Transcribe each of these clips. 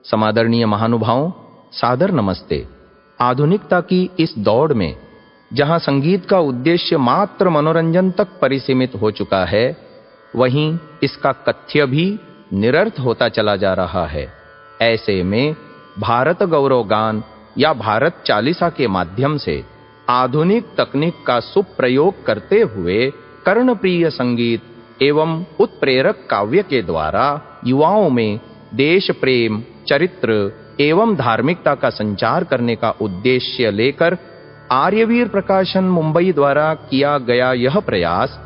समादरणीय महानुभावों, सादर नमस्ते। आधुनिकता की इस दौड़ में जहां संगीत का उद्देश्य मात्र मनोरंजन तक परिसीमित हो चुका है, वहीं इसका कथ्य भी निरर्थ होता चला जा रहा है। ऐसे में भारत गौरव गान या भारत चालीसा के माध्यम से आधुनिक तकनीक का सुप्रयोग करते हुए कर्णप्रिय संगीत एवं उत्प्रेरक काव्य के द्वारा युवाओं में देश प्रेम, चरित्र एवं धार्मिकता का संचार करने का उद्देश्य लेकर आर्यवीर प्रकाशन मुंबई द्वारा किया गया यह प्रयास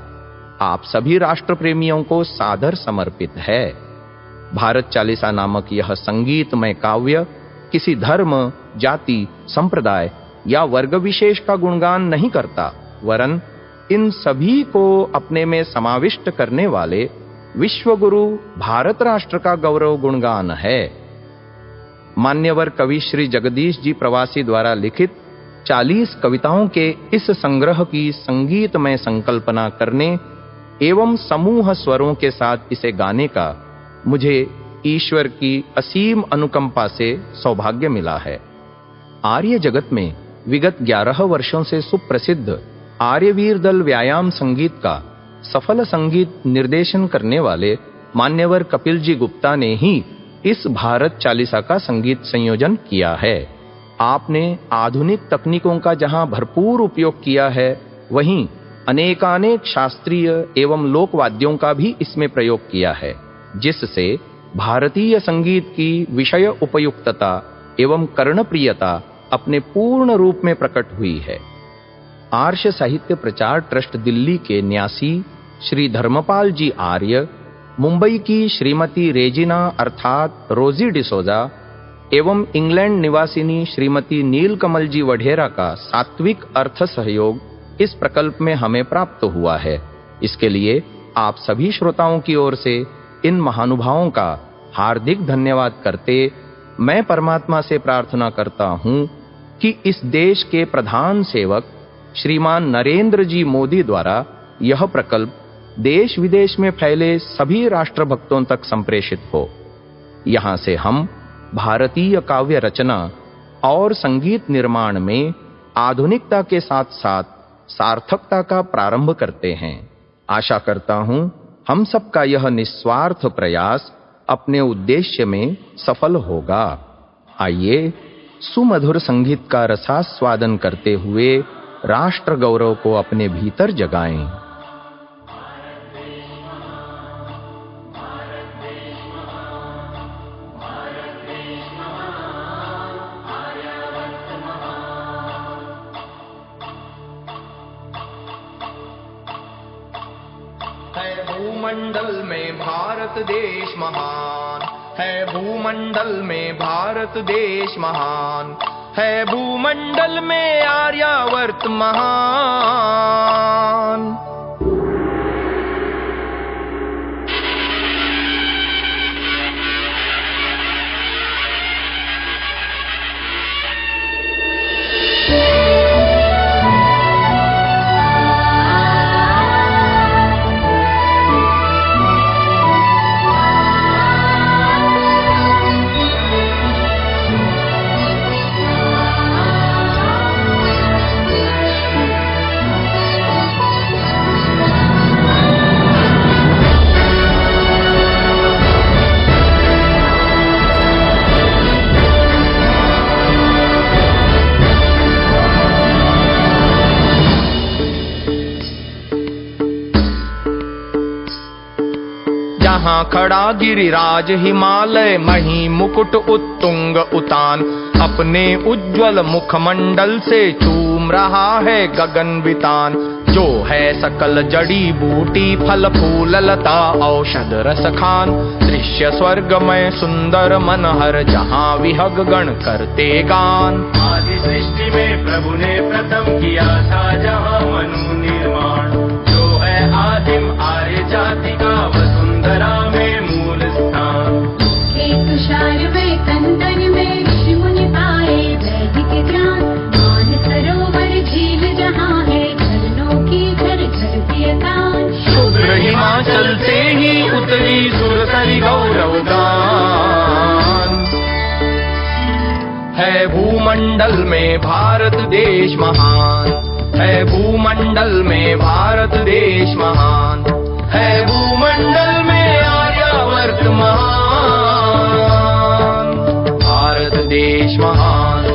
आप सभी राष्ट्र प्रेमियों को सादर समर्पित है। भारत चालीसा नामक यह संगीतमय काव्य किसी धर्म, जाति, संप्रदाय या वर्ग विशेष का गुणगान नहीं करता, वरन इन सभी को अपने में समाविष्ट करने वाले विश्वगुरु भारत राष्ट्र का गौरव गुणगान है। मान्यवर कवि श्री जगदीश जी प्रवासी द्वारा लिखित 40 कविताओं के इस संग्रह की संगीतमय संकल्पना करने एवं समूह स्वरों के साथ इसे गाने का मुझे ईश्वर की असीम अनुकंपा से सौभाग्य मिला है। आर्य जगत में विगत 11 वर्षों से सुप्रसिद्ध आर्यवीर दल व्यायाम संगीत का सफल संगीत निर्देशन करने वाले मान्यवर कपिल जी गुप्ता ने ही इस भारत चालीसा का संगीत संयोजन किया है। आपने आधुनिक तकनीकों का जहां भरपूर उपयोग किया है, वहीं अनेकानेक शास्त्रीय एवं लोकवाद्यों का भी इसमें प्रयोग किया है, जिससे भारतीय संगीत की विषय उपयुक्तता एवं कर्णप्रियता अपने पूर्ण रूप में प्रकट हुई है। आर्ष साहित्य प्रचार ट्रस्ट दिल्ली के न्यासी श्री धर्मपाल जी आर्य, मुंबई की श्रीमती रेजिना अर्थात रोजी डिसोजा एवं इंग्लैंड निवासिनी श्रीमती नीलकमल जी वढेरा का सात्विक अर्थ सहयोग इस प्रकल्प में हमें प्राप्त हुआ है। इसके लिए आप सभी श्रोताओं की ओर से इन महानुभावों का हार्दिक धन्यवाद करते मैं परमात्मा से प्रार्थना करता हूं कि इस देश के प्रधान सेवक श्रीमान नरेंद्र जी मोदी द्वारा यह प्रकल्प देश विदेश में फैले सभी राष्ट्रभक्तों तक संप्रेषित हो। यहां से हम भारतीय काव्य रचना और संगीत निर्माण में आधुनिकता के साथ साथ सार्थकता का प्रारंभ करते हैं। आशा करता हूं हम सबका यह निस्वार्थ प्रयास अपने उद्देश्य में सफल होगा। आइए सुमधुर संगीत का रसास्वादन करते हुए राष्ट्र गौरव को अपने भीतर जगाएं। भूमंडल में भारत देश महान है, भूमंडल में भारत देश महान है, भूमंडल में आर्यावर्त महान। जहाँ खड़ा गिरिराज हिमालय मही मुकुट उत्तुंग उतान, अपने उज्ज्वल मुखमंडल से चूम रहा है गगन वितान। जो है सकल जड़ी बूटी फल फूल लता औषध रस खान, दृश्य स्वर्गमय सुंदर मनहर जहाँ विहग गण करते गान। आदि सृष्टि में प्रभु ने प्रथम किया था जहाँ मनु निर्माण, जो है आदिम आर्य जाति का वसुंधरा में मूल स्थान। तुषार में कंदन में ऋषि मुनि पाए वैदिक ज्ञान, मान सरोवर झील जहाँ है झरनों की घर घर पियतान। शुभ्र हिमाचल से ही उतरी सुरसरी गौरव गान। भूमंडल में भारत देश महान, है भूमंडल में भारत देश महान, है भूमंडल में आर्यावर्त महान। भारत देश महान,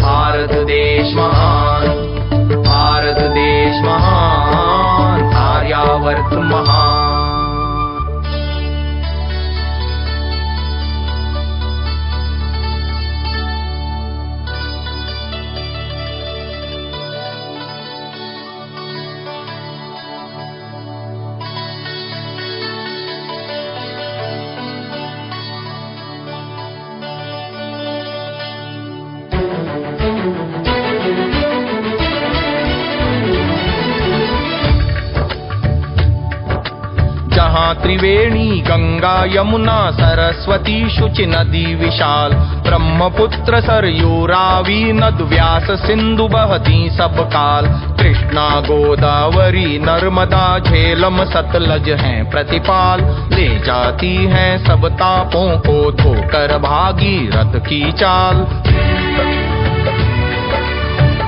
भारत देश महान, भारत देश महान, आर्यावर्त महान। जहाँ त्रिवेणी गंगा यमुना सरस्वती शुचि नदी विशाल, ब्रह्मपुत्र सरयू रावी नद व्यास सिंधु बहती सब काल। कृष्णा गोदावरी नर्मदा झेलम सतलज हैं प्रतिपाल, ले जाती हैं सब तापों को धोकर भागीरथ की चाल।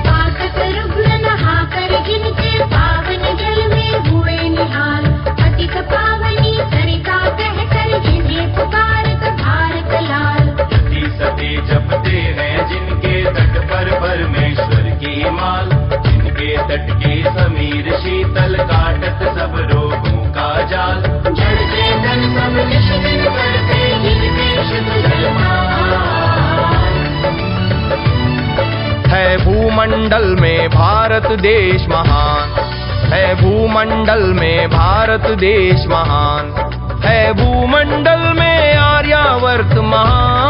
पाकत रुग्ण नहाकर जिनके पावन जल में हुए निहाल, अतिक पावनी सरिता कहकर जिन्हें पुकारत भारत लाल। सती सती जपते हैं जिनके तट पर परमेश्वर की माल, जिनके तट के समीर शीतल काटत सब रोगों का जाल। जड़ चेतन सब निश दिन करते जिनके शुद्ध जलपान। है भूमंडल में भारत देश महान, है भूमंडल में भारत देश महान, है भूमंडल में आर्यावर्त महान।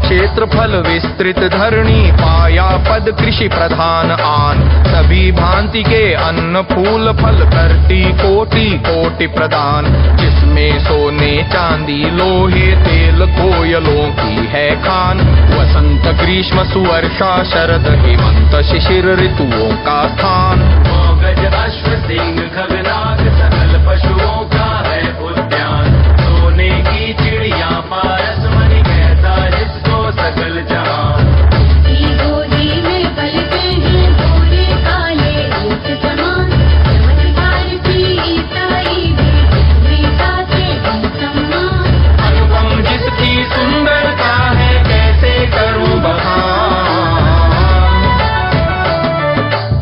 क्षेत्रफल विस्तृत धरणी पाया पद कृषि प्रधान आन, सभी भांति के अन्न फूल फल करती कोटि कोटि प्रदान। जिसमें सोने चांदी लोहे तेल कोयलों की है खान, वसंत ग्रीष्म सुवर्षा शरद हेमंत शिशिर ऋतुओं का स्थान। गज अश्व सिंह खगनाग सकल पशुओं का है उद्यान, सोने की चिड़िया पारस मणि कहता जिसको सकल जहां। की गोदी में पलते हैं भोले काले ऊँट समान, चमत्कार की ईसाई बेटा से हम सम्मान। अनुपम जिसकी सुंदरता है कैसे करूं बखान।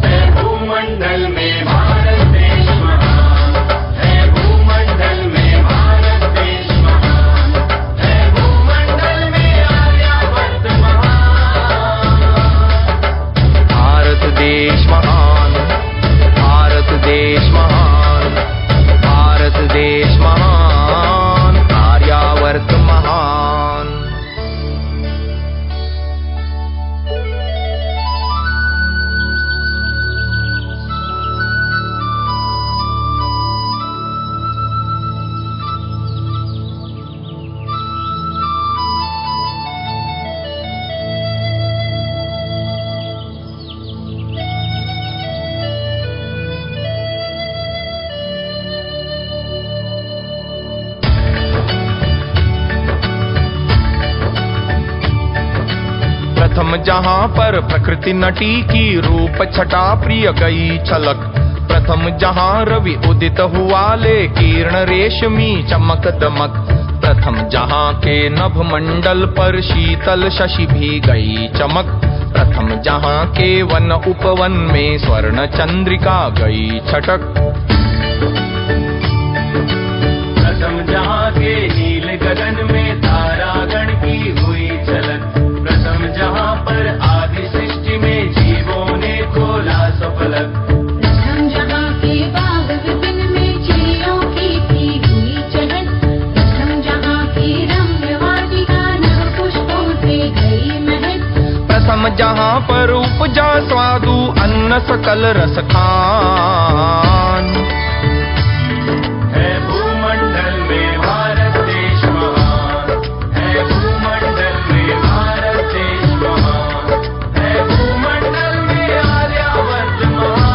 है भूमंडल में भारत देश महान, है भूमंडल में भारत देश महान, है भूमंडल में आर्यावर्त महान। भारत देश महान, भारत देश महान, भारत देश महान, आर्यावर्त महान। प्रथम जहाँ पर प्रकृति नटी की रूप छटा प्रिय गई छलक, प्रथम जहाँ रवि उदित हुआ ले किरण रेशमी चमक दमक, प्रथम जहाँ के नभ मंडल पर शीतल शशि भी गई चमक, प्रथम जहाँ के वन उपवन में स्वर्ण चंद्रिका गई छटक। प्रथम जहाँ के नील गगन में तारागण की हुई झलक, प्रथम जहाँ पर आदि सृष्टि में जीवों ने खोला सफलक। प्रथम जहाँ के बाग पर उपजा स्वादु अन्न सकल रस खान। है भूमंडल में भारत देश महान, है भूमंडल में भारत देश महान, है भूमंडल में आर्यावर्त महान।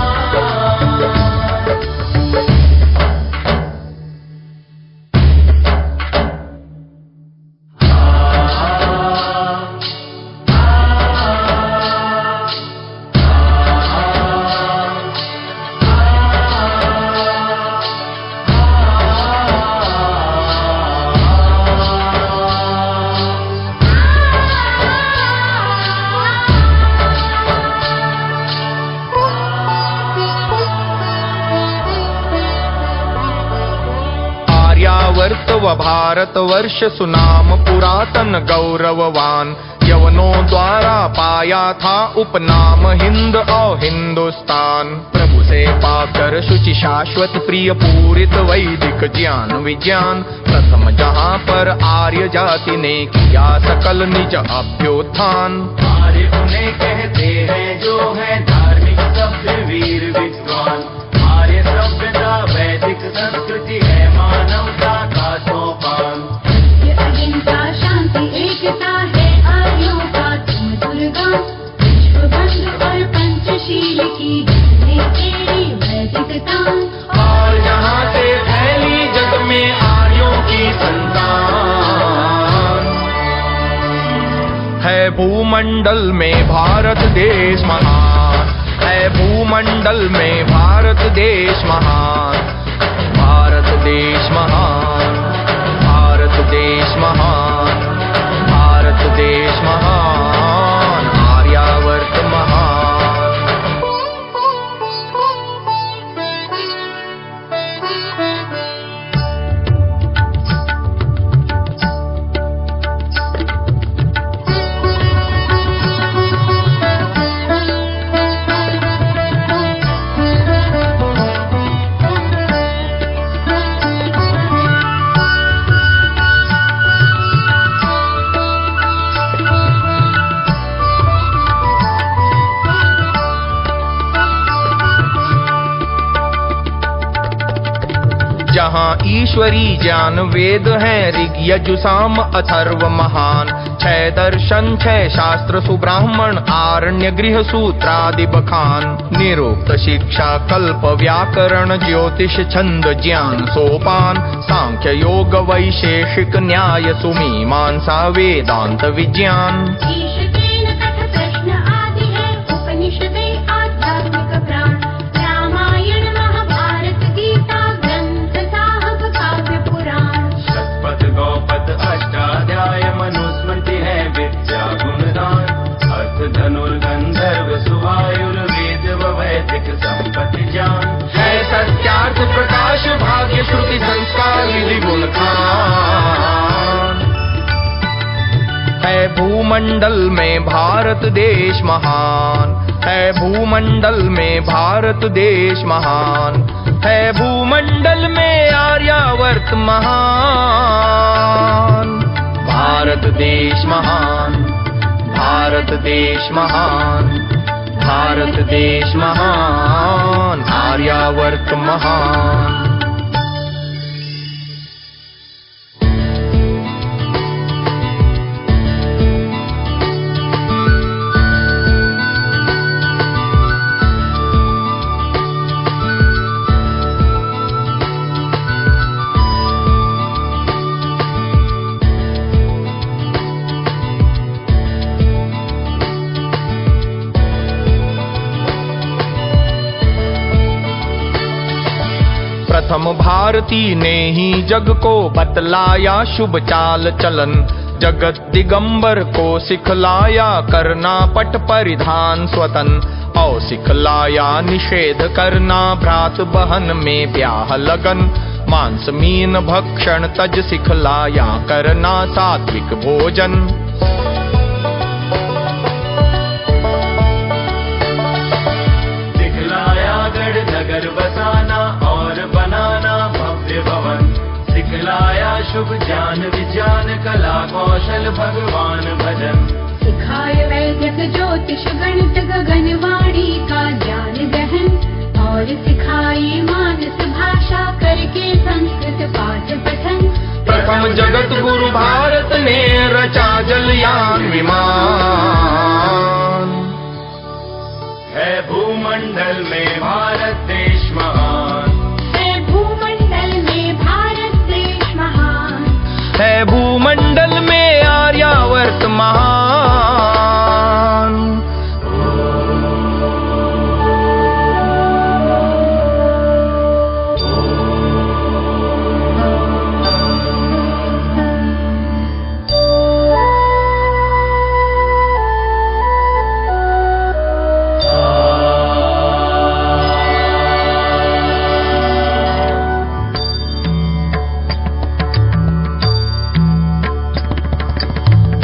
आर्यावर्त व भारतवर्ष सुनाम पुरातन गौरववान, यवनों द्वारा पाया था उपनाम हिंद और हिंदुस्तान। प्रभु से पाकर शुचि शाश्वत प्रिय पूरित वैदिक ज्ञान विज्ञान, प्रथम जहाँ पर आर्य जाति ने किया सकल निज अभ्युत्थान। आर्य उन्हें कहते हैं जो है धार्मिक सभ्य वीर विद्वान। आर्य सभ्यता वैदिक संस्कृति है मानवता का सोपान। ये अहिंसा शांति एकता है आर्यों का तुम दुर्गा। विश्व बंधु और पंचशील की जिसने तेरी वैदिकता। और जहाँ से फैली जग में आर्यों की संतान, है भूमंडल में भारत देश महान, है भूमंडल में भारत देश महान। भारत देश महान, भारत देश महान, भारत देश महान, आर्यावर्त महान। जहाँ ईश्वरी ज्ञान वेद हैं ऋग यजु साम अथर्व महान। छह दर्शन छह शास्त्र सुब्राह्मण आरण्य गृह सूत्रादि बखान। निरुक्त शिक्षा कल्प व्याकरण ज्योतिष छंद ज्ञान सोपान। सांख्य योग वैशेषिक न्याय सुमीमांसा वेदांत विज्ञान। ईश तेन कथ प्रश्न आदि है उपनिषदें आध्यात्मिक प्राण। रामायण महाभारत गीता ग्रंथ साहब काव्य पुराण। शतपथ गौपथ अष्टाध्याय मनुस्मृति है विद्या गुणदान। अर्थ धनुर्गंधर्व सुवायुर्वेद व वैदिक संपत्ति ज्ञान। है सत्यार्थ प्रकाश भाग्य श्रुति संस्कार विधि गुण खान। है भूमंडल में भारत देश महान, है भूमंडल में भारत देश महान। है भूमंडल में आर्यावर्त महान। भारत देश महान, भारत देश महान, भारत देश महान, आर्यावर्त महान। प्रथम भारती ने ही जग को बतलाया शुभ चाल चलन। जगत दिगंबर को सिखलाया करना पट परिधान स्वतन। और सिखलाया निषेध करना भ्रात बहन में ब्याह लगन। मांस मीन भक्षण तज सिखलाया करना सात्विक भोजन। सिखलाया गढ़ नगर बसाना और बनाना भव्य भवन। सिखलाया शुभ ज्ञान विज्ञान कला कौशल भगवान भजन। सिखाए वैदिक ज्योतिष गणित जलयान विमान। है भूमंडल में भारत देश महान, है भूमंडल में भारत देश महान, है भूमंडल में आर्यावर्त महान।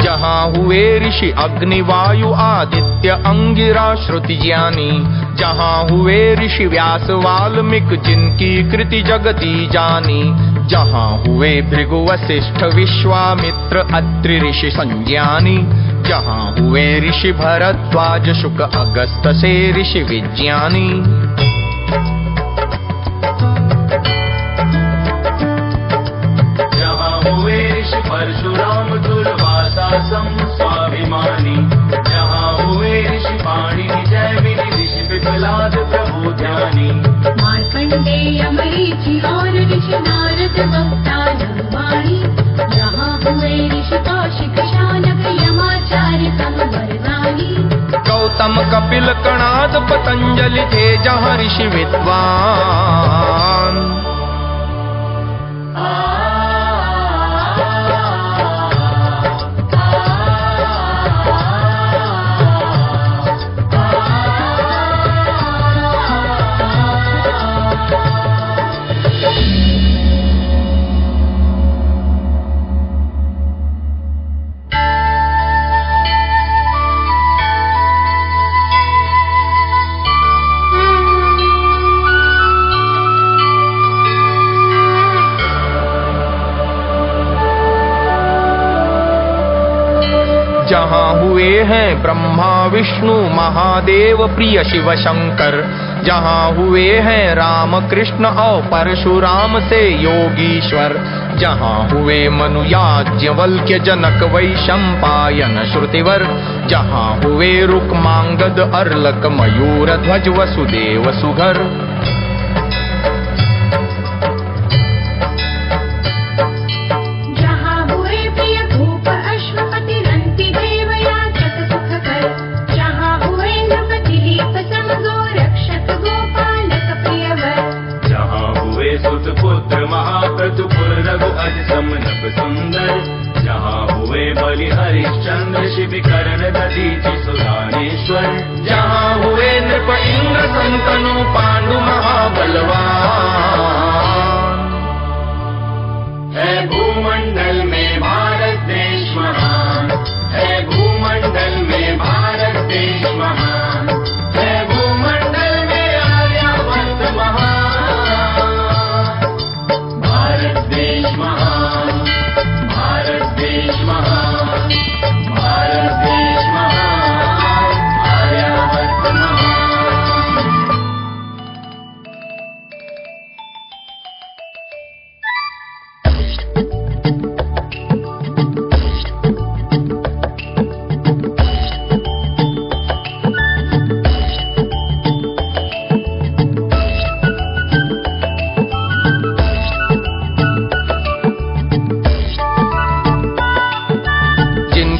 जहाँ हुए ऋषि अग्नि वायु आदित्य अंगिरा श्रुति ज्ञानी, जहाँ हुए ऋषि व्यास वाल्मीकि जिनकी कृति जगती जानी, जहाँ हुए भृगु वशिष्ठ विश्वामित्र अत्रि ऋषि संज्ञानी, जहाँ हुए ऋषि भरद्वाज शुक अगस्त से ऋषि विज्ञानी। जहाँ हुए ऋषि परशुराम दुर्वासा सम स्वाभिमानी, जहाँ हुए ऋषि पाणिनि जैमिनि ऋषि पिपलाद प्रभु ध्यानी। मार्कंडेय मरीचि और ऋषि नारद भक्तानंद वाणी, जहाँ हुए ऋषि कौशिक शानक यमाचार्य तम वरदानी। गौतम कपिल कणाद पतंजलि थे जहाँ ऋषि विद्वान। जहाँ हुए हैं ब्रह्मा विष्णु महादेव प्रिय शिव शंकर, जहाँ हुए हैं राम कृष्ण और परशुराम से योगीश्वर, जहाँ हुए मनु याज्ञवल्क्य जनक वैशंपायन श्रुतिवर, जहाँ हुए रुक्मांगद अर्लक मयूर ध्वज वसुदेव सुघर। जहाँ हुए बलि हरिश्चंद्र शिविकरण दधीचि सुदानेश्वर, जहाँ हुए नृप इंद्र संतनु पांडु महाबलवान। है भूमंडल में भारत देश महान, है भूमंडल में भारत देश महान, है भूमंडल में आर्यावर्त महान। भारत देश महान, भारत देश महान, भारत देश महान, आर्यावर्त महान।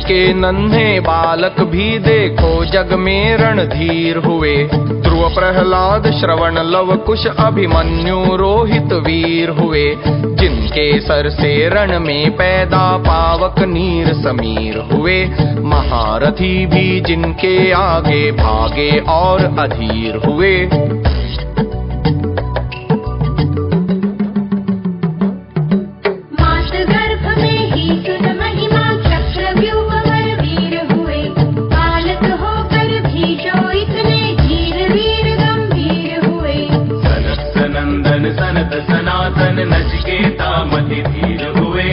के नन्हे बालक भी देखो जग में रणधीर हुए, ध्रुव प्रहलाद श्रवण लव कुश अभिमन्यु रोहित वीर हुए, जिनके सर से रण में पैदा पावक नीर समीर हुए, महारथी भी जिनके आगे भागे और अधीर हुए। सनत सनातन नचिकेता मति धीर हुए,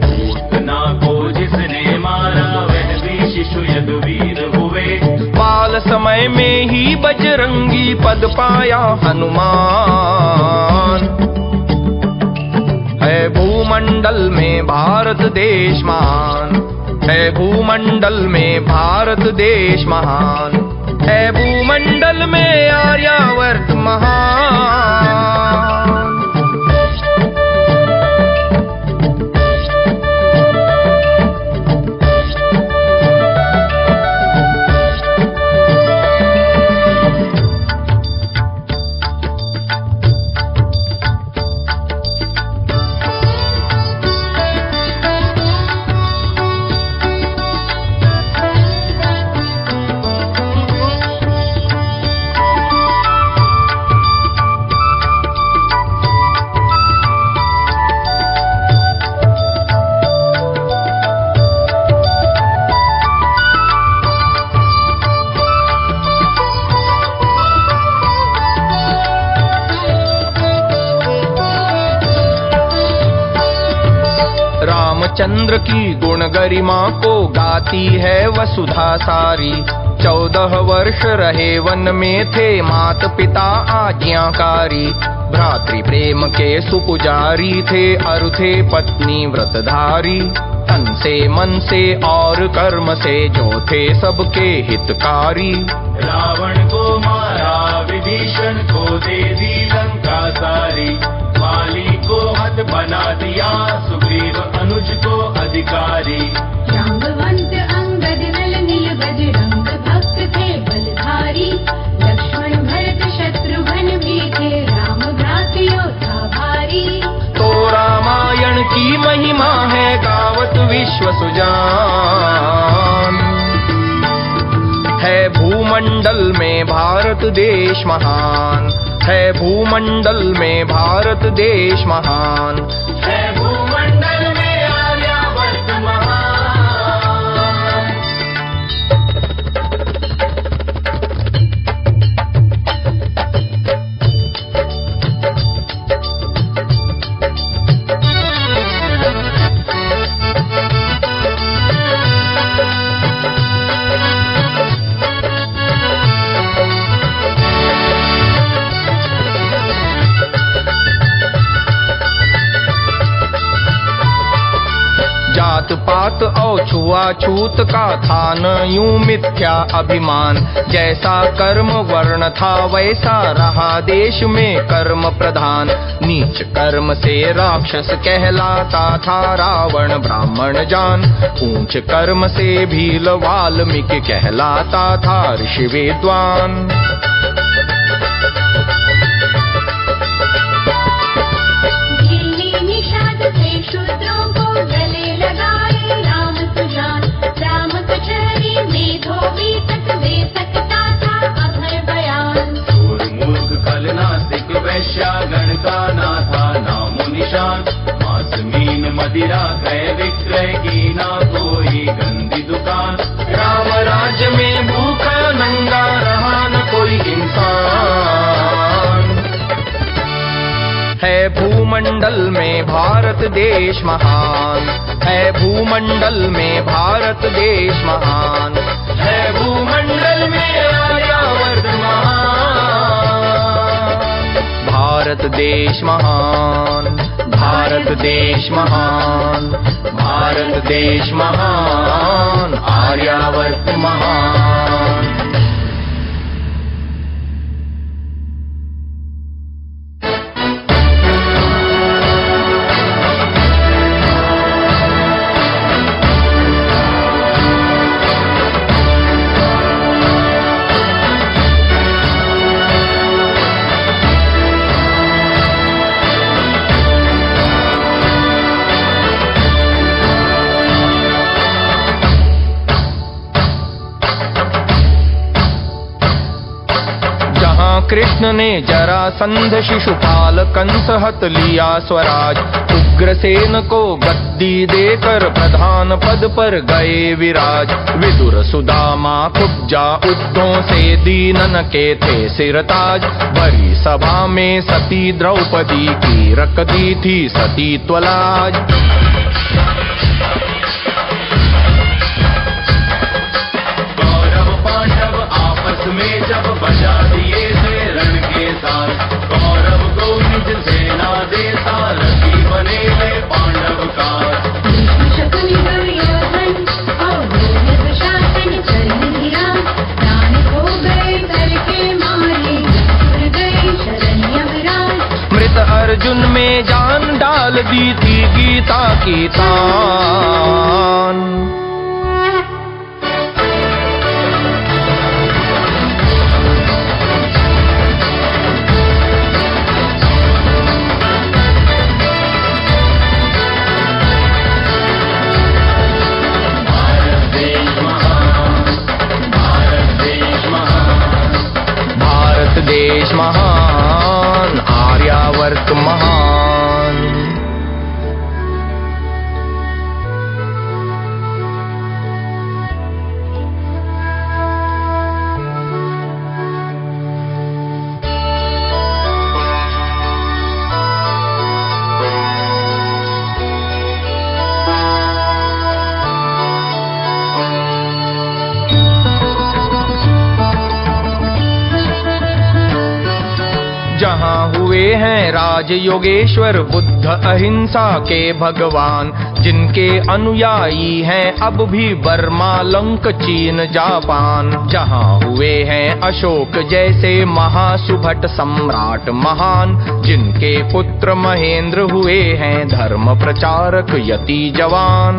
पूतना को जिसने मारा वह भी शिशु यदुवीर हुए। बाल समय में ही बजरंगी पद पाया हनुमान, है भूमंडल में भारत देश महान। है भूमंडल में भारत देश महान, है भूमंडल में आर्यावर्त महान। रामचंद्र की गुण गरिमा को गाती है वसुधा सारी। 14 वर्ष रहे वन में थे मात पिता आज्ञाकारी। भ्रातृ प्रेम के सुपुजारी थे अरु थे पत्नी व्रतधारी। तन से मन से और कर्म से जो थे सबके हितकारी। रावण को मारा विभीषण को दे दी लंका सारी। वाली को हत बना दिया सुग्रीव अनुज को अधिकारी। जाम्बवंत अंगद नल नील बजरंग भक्त थे बलधारी। लक्ष्मण भरत शत्रुघ्न भी थे राम भ्रात योद्धा भारी। तो रामायण की महिमा है गावत विश्व सुजान। है भूमंडल में भारत देश महान, है भूमंडल में भारत देश महान। है भूमंडल में आर्यावर्त महान। जात पात और छुआछूत का था न यूं मिथ्या अभिमान। जैसा कर्म वर्ण था वैसा रहा देश में कर्म प्रधान। नीच कर्म से राक्षस कहलाता था रावण ब्राह्मण जान। ऊंच कर्म से भील वाल्मीकि कहलाता था ऋषि विद्वान। दिल्ली निषाद से शूद्रों को गले लगाए राम सुजान। राम कचहरी में धोबी तक दे सकता था अभय बयान। सूर मूर्ख खल नास्तिक वैश्या गण का ना था नामो निशान। मांस मीन मदिरा क्रय विक्रय की ना कोई गंदी दुकान। राम राज्य में भूखा नंगा रहा न कोई इंसान। है भूमंडल में भारत देश महान, है भूमंडल में भारत देश महान। है भूमंडल में आर्यावर्त महान। भारत देश महान, भारत देश महान, भारत देश महान, आर्यावर्त महान। कृष्ण ने जरासंध शिशुपाल कंस हत लिया स्वराज। उग्रसेन को गद्दी देकर प्रधान पद पर गए विराज। विदुर सुदामा कुब्जा उद्धों से दीनन के थे सिरताज। भरी सभा में सती द्रौपदी की रख दी थी सतीत्वलाज। कौरव पांडव आपस में जब बजा दिए थे रण के साथ। कौरव को निज सेना देता रथी बने थे पांडव का। शकुनि दुर्योधन में जान डाल दी थी गीता की तान। देश महान, आर्यावर्त महान। जहाँ हुए हैं राज योगेश्वर बुद्ध अहिंसा के भगवान, जिनके अनुयायी हैं अब भी बर्मा लंक चीन जापान। जहाँ हुए हैं अशोक जैसे महासुभट सम्राट महान, जिनके पुत्र महेंद्र हुए हैं धर्म प्रचारक यति जवान।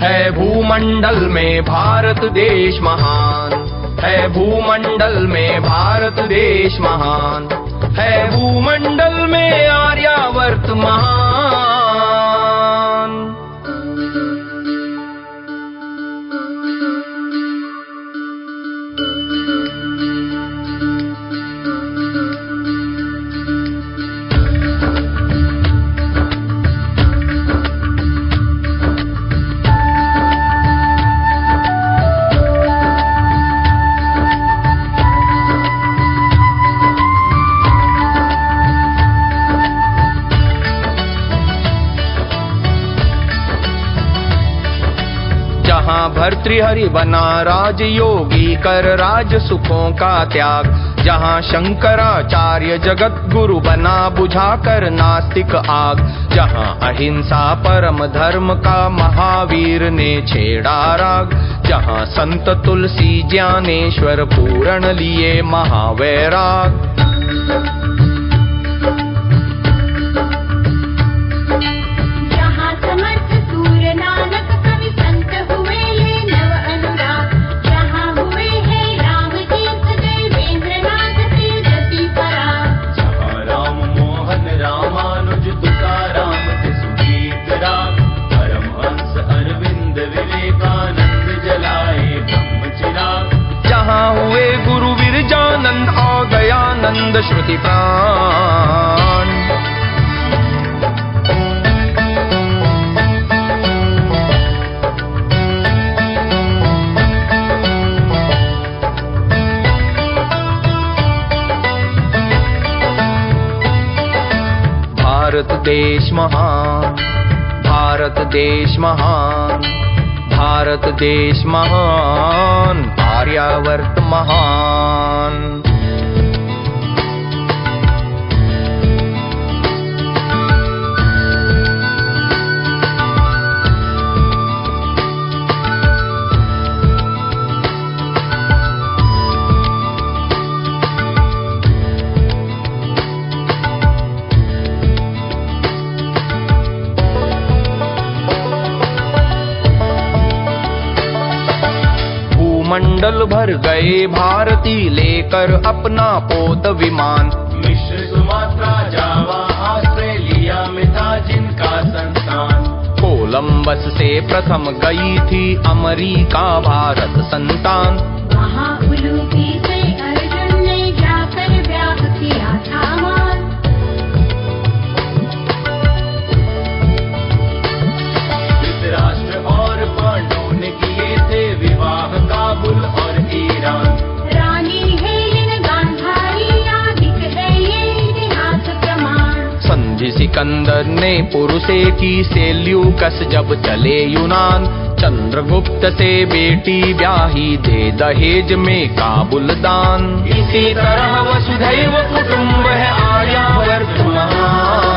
है भूमंडल में भारत देश महान, है भूमंडल में भारत देश महान, है भूमंडल में आर्यावर्त महान। भर्तृहरि बना राज योगी कर राज सुखों का त्याग, जहाँ शंकराचार्य जगत गुरु बना बुझा कर नास्तिक आग, जहाँ अहिंसा परम धर्म का महावीर ने छेड़ा राग, जहाँ संत तुलसी ज्ञानेश्वर पूर्ण लिए महावैराग। श्रुति प्राण भारत देश महान, भारत देश महान, भारत देश महान, आर्यावर्त महान। मंडल भर गए भारती लेकर अपना पोत विमान, मिस्र सुमात्रा जावा ऑस्ट्रेलिया में था जिनका संतान। कोलंबस से प्रथम गई थी अमेरिका भारत संतान, वहाँ उलूपी से अर्जुन ने जाकर ब्याह किया था मान। धृतराष्ट्र और पांडवों ने किए थे विवाह काबुल और ईरान। रानी हेलेन गांधारी आदि है ये इतिहास प्रमाण। आज सिकंदर ने पुरुषे की सेल्यूकस जब चले यूनान, चंद्रगुप्त से बेटी ब्याही दे दहेज में काबुल दान। इसी तरह वसुधैव कुटुंब है आर्यावर्त महान।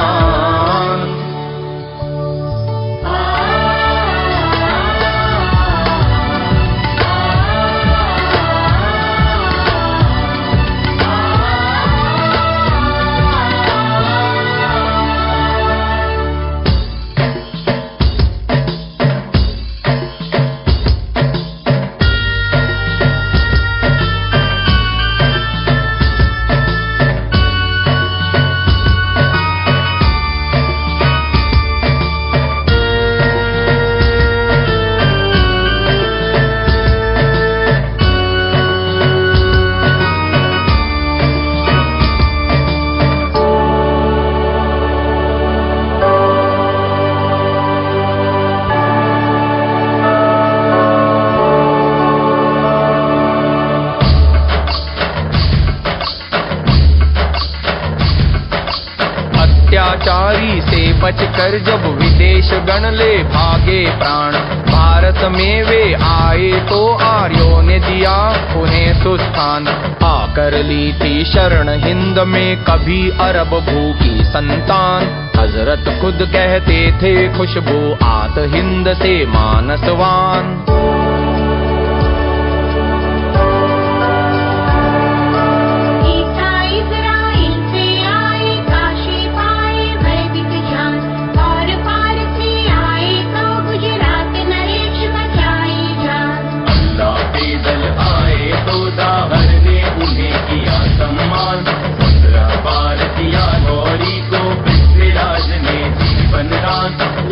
अत्याचारी से बचकर जब विदेश गण ले भागे प्राण, भारत में वे आए तो आर्यों ने दिया उन्हें सुस्थान। आकर ली थी शरण हिंद में कभी अरब भू की संतान। हजरत खुद कहते थे खुशबू आत हिंद से मानसवान।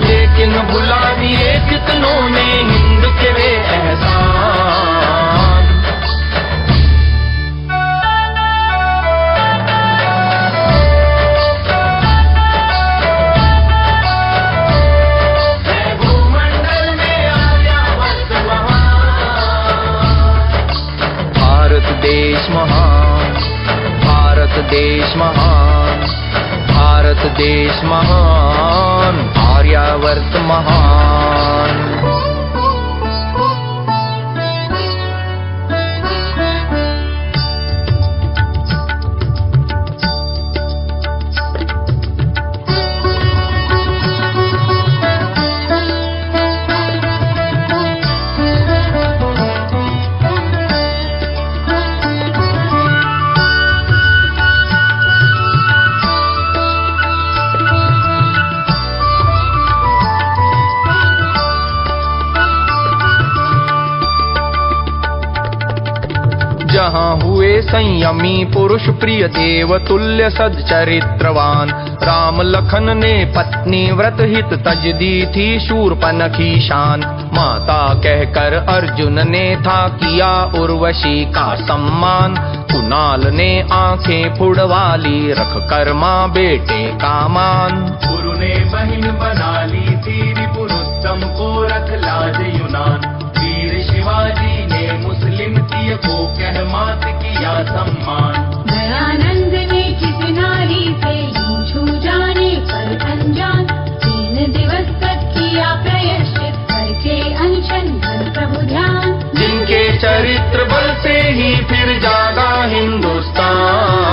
लेकिन भुला दिए कितनों ने हिंद के वे एहसान। भूमंडल में आर्यावर्त महान। भारत देश महान, भारत देश महान, भारत देश महान, आर्यावर्त महान। जहाँ हुए संयमी पुरुष प्रिय देव तुल्य सच्चरित्रवान, राम लखन ने पत्नी व्रत हित तज दी थी शूर्पनखी शान। माता कहकर अर्जुन ने था किया उर्वशी का सम्मान। कुणाल ने आंखें फुड़वा ली रख कर माँ बेटे का मान। गुरु ने बहन बना ली थी रिपुरुस्तम को रख लाज यूनान। वीर शिवाजी ने मुस्लिम तीय को कह मात किया सम्मान। दयानंद ने किस नारी से यूं छू जाने पर अनजान। 3 दिवस तक किया प्रयश्चित करके अनशन कर प्रभु ध्यान। जिनके चरित्र बल से ही फिर जागा हिंदुस्तान।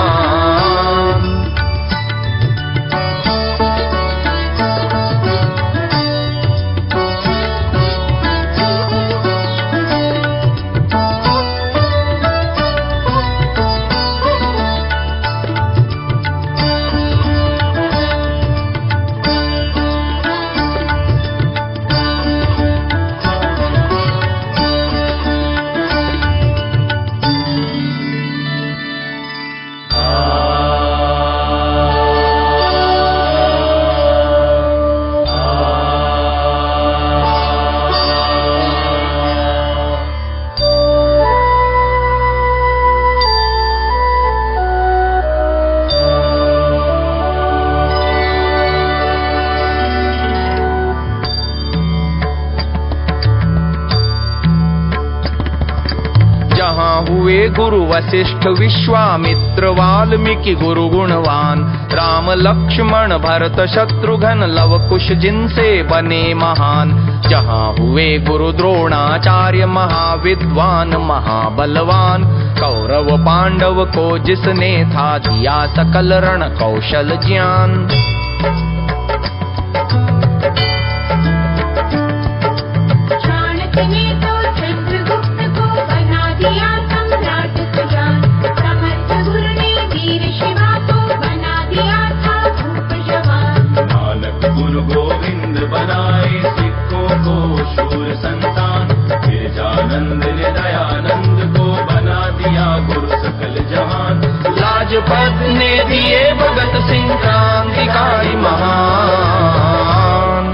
हुए गुरु वशिष्ठ विश्वामित्र वाल्मीकि गुरु गुणवान। राम राम लक्ष्मण भरत शत्रुघ्न लव कुश जिनसे बने महान। जहाँ हुए गुरु द्रोणाचार्य महाविद्वान महाबलवान। कौरव पांडव को जिसने था दिया सकल रण कौशल ज्ञान। चाणक्य ने तो चंद्रगुप्त को बना दिया सम्राट सुजान। समर्थ गुरु ने वीर शिवा को बना दिया था भूप जवान। नानक गुरु गोविंद बनाए सिखों को शूर संतान। गिरजानंद ने दयानंद को बना दिया गुरु सकल जहान। लाजपत ने दिए भगत सिंह क्रांतिकारी महान।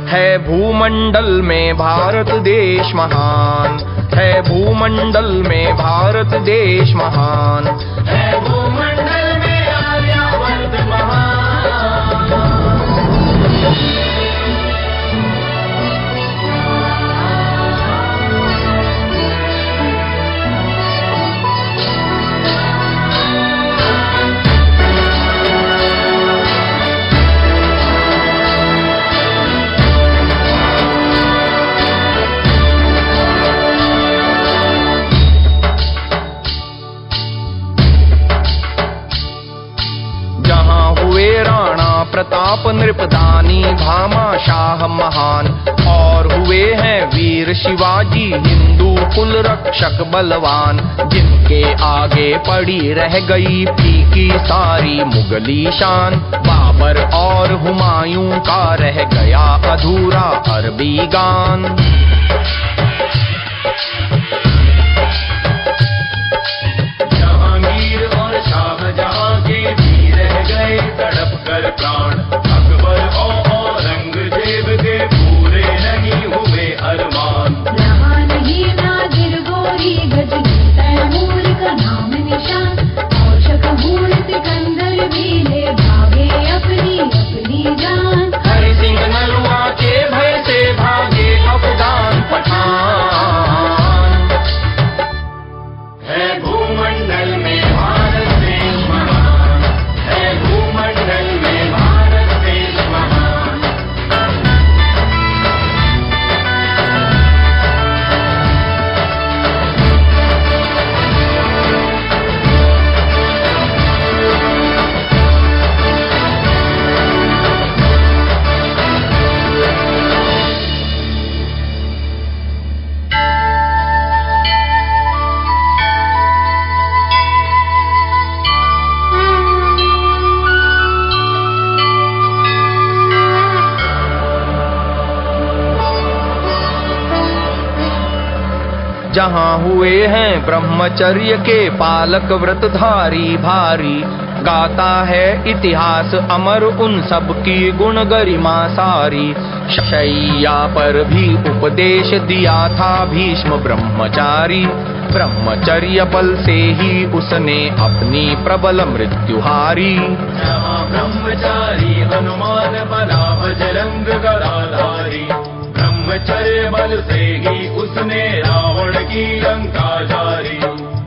है भूमंडल में भारत देश महान। है भूमंडल में भारत देश महान। है भूमंडल में आर्यावर्त महान। प्रताप नृपदानी भामाशाह महान। और हुए हैं वीर शिवाजी हिंदू कुल रक्षक बलवान। जिनके आगे पड़ी रह गई फीकी सारी मुगली शान। बाबर और हुमायूं का रह गया अधूरा अरबी गान। जहांगीर और शाहजहां के भी रह गए तड़प कर प्राण। अकबर और औरंगजेब के पूरे नहीं हुए अरमान। रहा नहीं नादिर गोरी गजनी तैमूर का नाम निशान। और शकहूर सिकंदर भी ले भागे अपनी अपनी जान। हरि सिंह नलवा के भय से भागे अफगान पठान। है भूमंडल में भारत देश महान। है भूमंडल में भारत देश महान। जहाँ हुए हैं ब्रह्मचर्य के पालक व्रतधारी भारी। गाता है इतिहास अमर उन सब की गुण गरिमा सारी। शैया पर भी उपदेश दिया था भीष्म ब्रह्मचारी। ब्रह्मचर्य बल से ही उसने अपनी प्रबल मृत्यु हारी। जहाँ ब्रह्मचारी हनुमान बना बजरंग गदाधारी। ब्रह्मचर्य बल से ही उसने रावण की लंका जारी।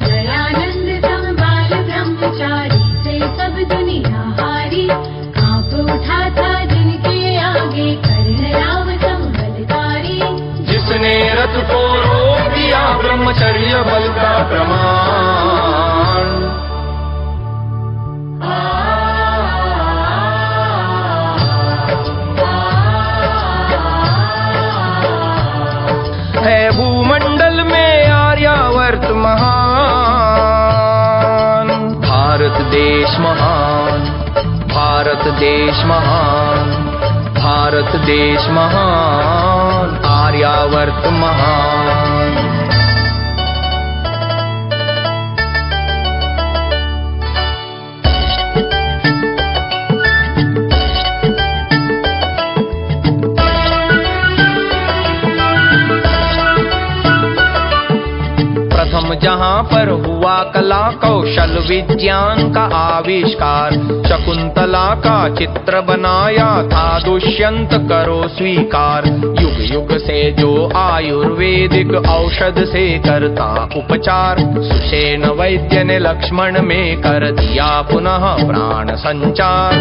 दयानंद संभाल ब्रह्मचारी से सब दुनिया हारी। कांप उठा था जिनके आगे कर्ण राम संबलकारी। जिसने रथ को रोक दिया ब्रह्मचर्य बल का प्रमाण। है भूमंडल में आर्यावर्त महान। भारत देश महान। भारत देश महान। भारत देश महान। आर्यावर्त महान। प्रथम जहाँ जहाँ पर हुआ कला कौशल विज्ञान का आविष्कार, शकुंतला का चित्र बनाया था दुष्यंत करो स्वीकार। युग युग से जो आयुर्वेदिक औषध से करता उपचार, सुषेण वैद्य ने लक्ष्मण में कर दिया पुनः प्राण संचार।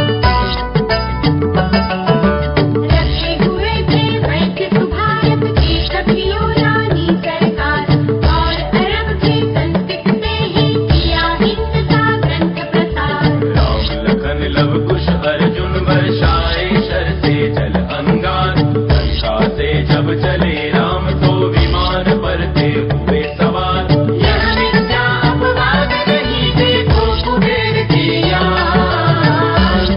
रखे हुए थे वैद्य सुभारत की कपियों रानी सरकार, और अरब के संस्कृत में ही किया इनका ग्रंथ प्रसार। राम लखन लव कुश अर्जुन बरसाए शर से जल अंगार, लंका से जब चले राम तो विमान पर थे हुए सवार। यह मिथ्या अपवाद नहीं देखो कुबेर की याद।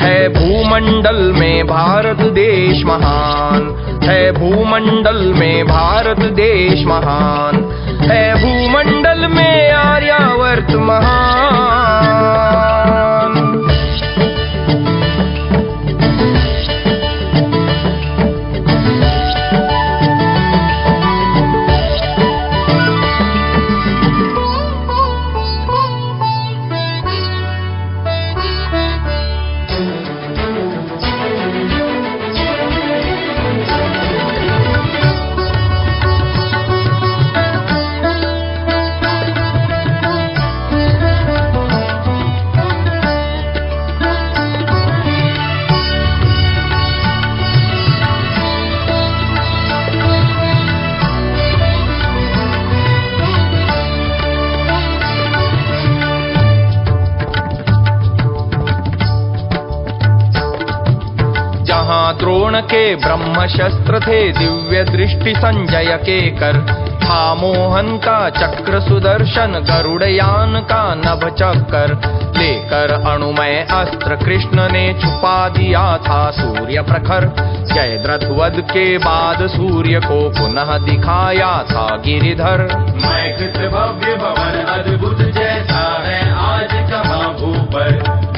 है भूमंडल में भारत देश महान, है भूमंडल में भारत देश महान, है भूमंडल में आर्यावर्त महान। जहाँ द्रोण के ब्रह्म शस्त्र थे दिव्य दृष्टि संजय के कर, था मोहन का चक्र सुदर्शन गरुड़यान का नभ चक्कर। लेकर अणुमय अस्त्र कृष्ण ने छुपा दिया था सूर्य प्रखर, जयद्रथ वध के बाद सूर्य को पुनः दिखाया था गिरिधर। मैकृत भव्य भवन अद्भुत जैसा है आज कहाँ भूपर,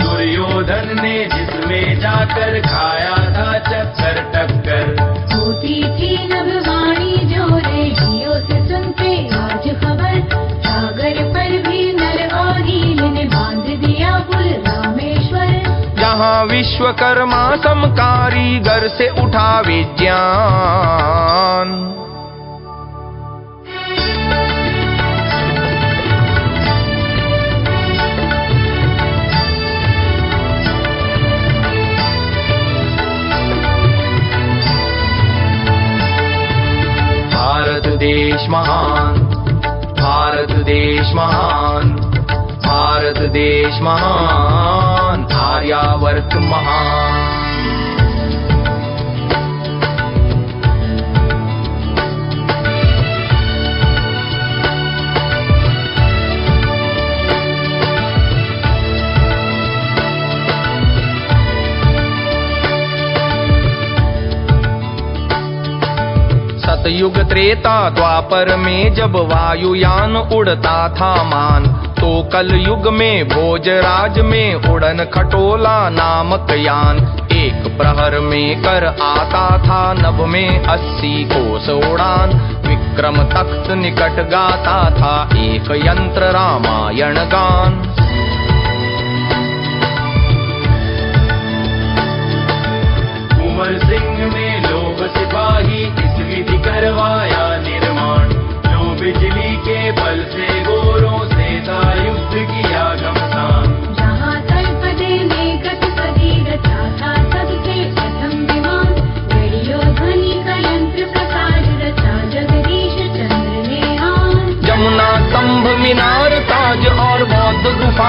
दुर्योधन ने जिसमें जाकर खाया था चक्कर टक्कर। होती थी नभवाणी जो रेडियो से सुनते आज खबर, सागर पर भी नर और नील ने बांध दिया पुल रामेश्वर। जहाँ विश्वकर्मा सम कारीगर से उठा विज्ञान, भारत देश महान, भारत देश महान, भारत देश महान, आर्यावर्त महान। सतयुग त्रेता द्वापर में जब वायुयान उड़ता था मान, तो कल युग में भोजराज में उड़न खटोला नामक यान। एक प्रहर में कर आता था नभ में 80 कोस उड़ान, विक्रम तख्त निकट गाता था एक यंत्र रामायण गान। कुंवर सिंह में लोग सिपाही इस विधि करवाया निर्माण, जो बिजली के बल से गोरों से था युद्ध किया घमसान। जहाँ तलपदे में गतपदी रचा था सबसे प्रथम विमान, रेडियो ध्वनि का यंत्र प्रकाश रचा जगदीश चंद्र ने आन। जमुना स्तंभ मीनार ताज और बौद्ध गुफा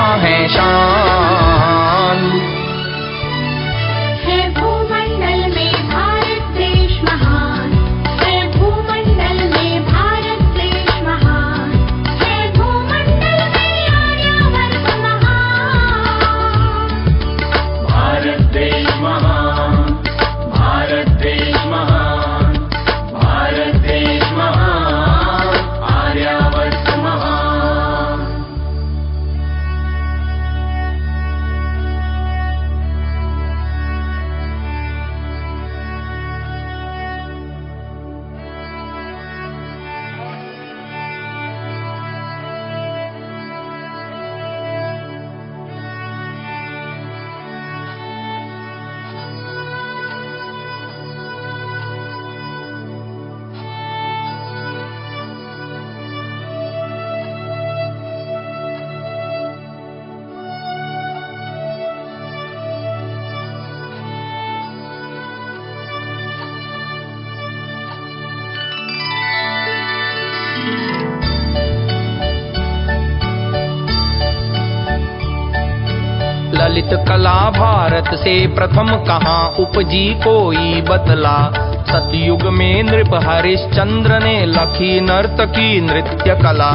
ललित कला भारत से प्रथम कहाँ उपजी कोई बतला। सतयुग में नृप हरिश्चंद्र ने लखी नर्तकी नृत्य कला।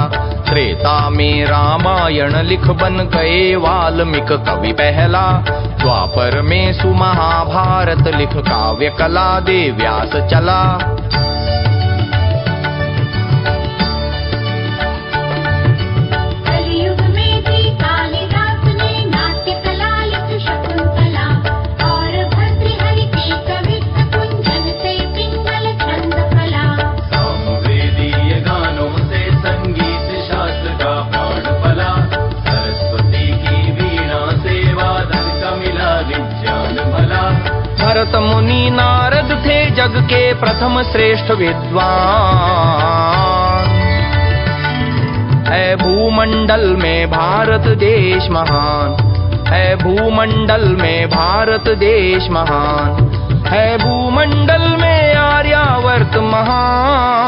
त्रेता में रामायण लिख बन गए वाल्मीकि कवि पहला। द्वापर में सुमहाभारत लिख काव्य कला दे व्यास चला। कलयुग में भी कालिदास ने नाट्य कला लिख शकुंतला। और भर्तृहरि के कवित्व कुंजन से पिंगल छंद कला। सामवेदीय गानों से संगीत शास्त्र का प्राण फला। सरस्वती की वीणा से वादन का मिला विज्ञान भला। भरत मुनि नारद थे जग के प्रथम श्रेष्ठ विद्वान। है भूमंडल में भारत देश महान। है भूमंडल में भारत देश महान। है भूमंडल में आर्यावर्त महान।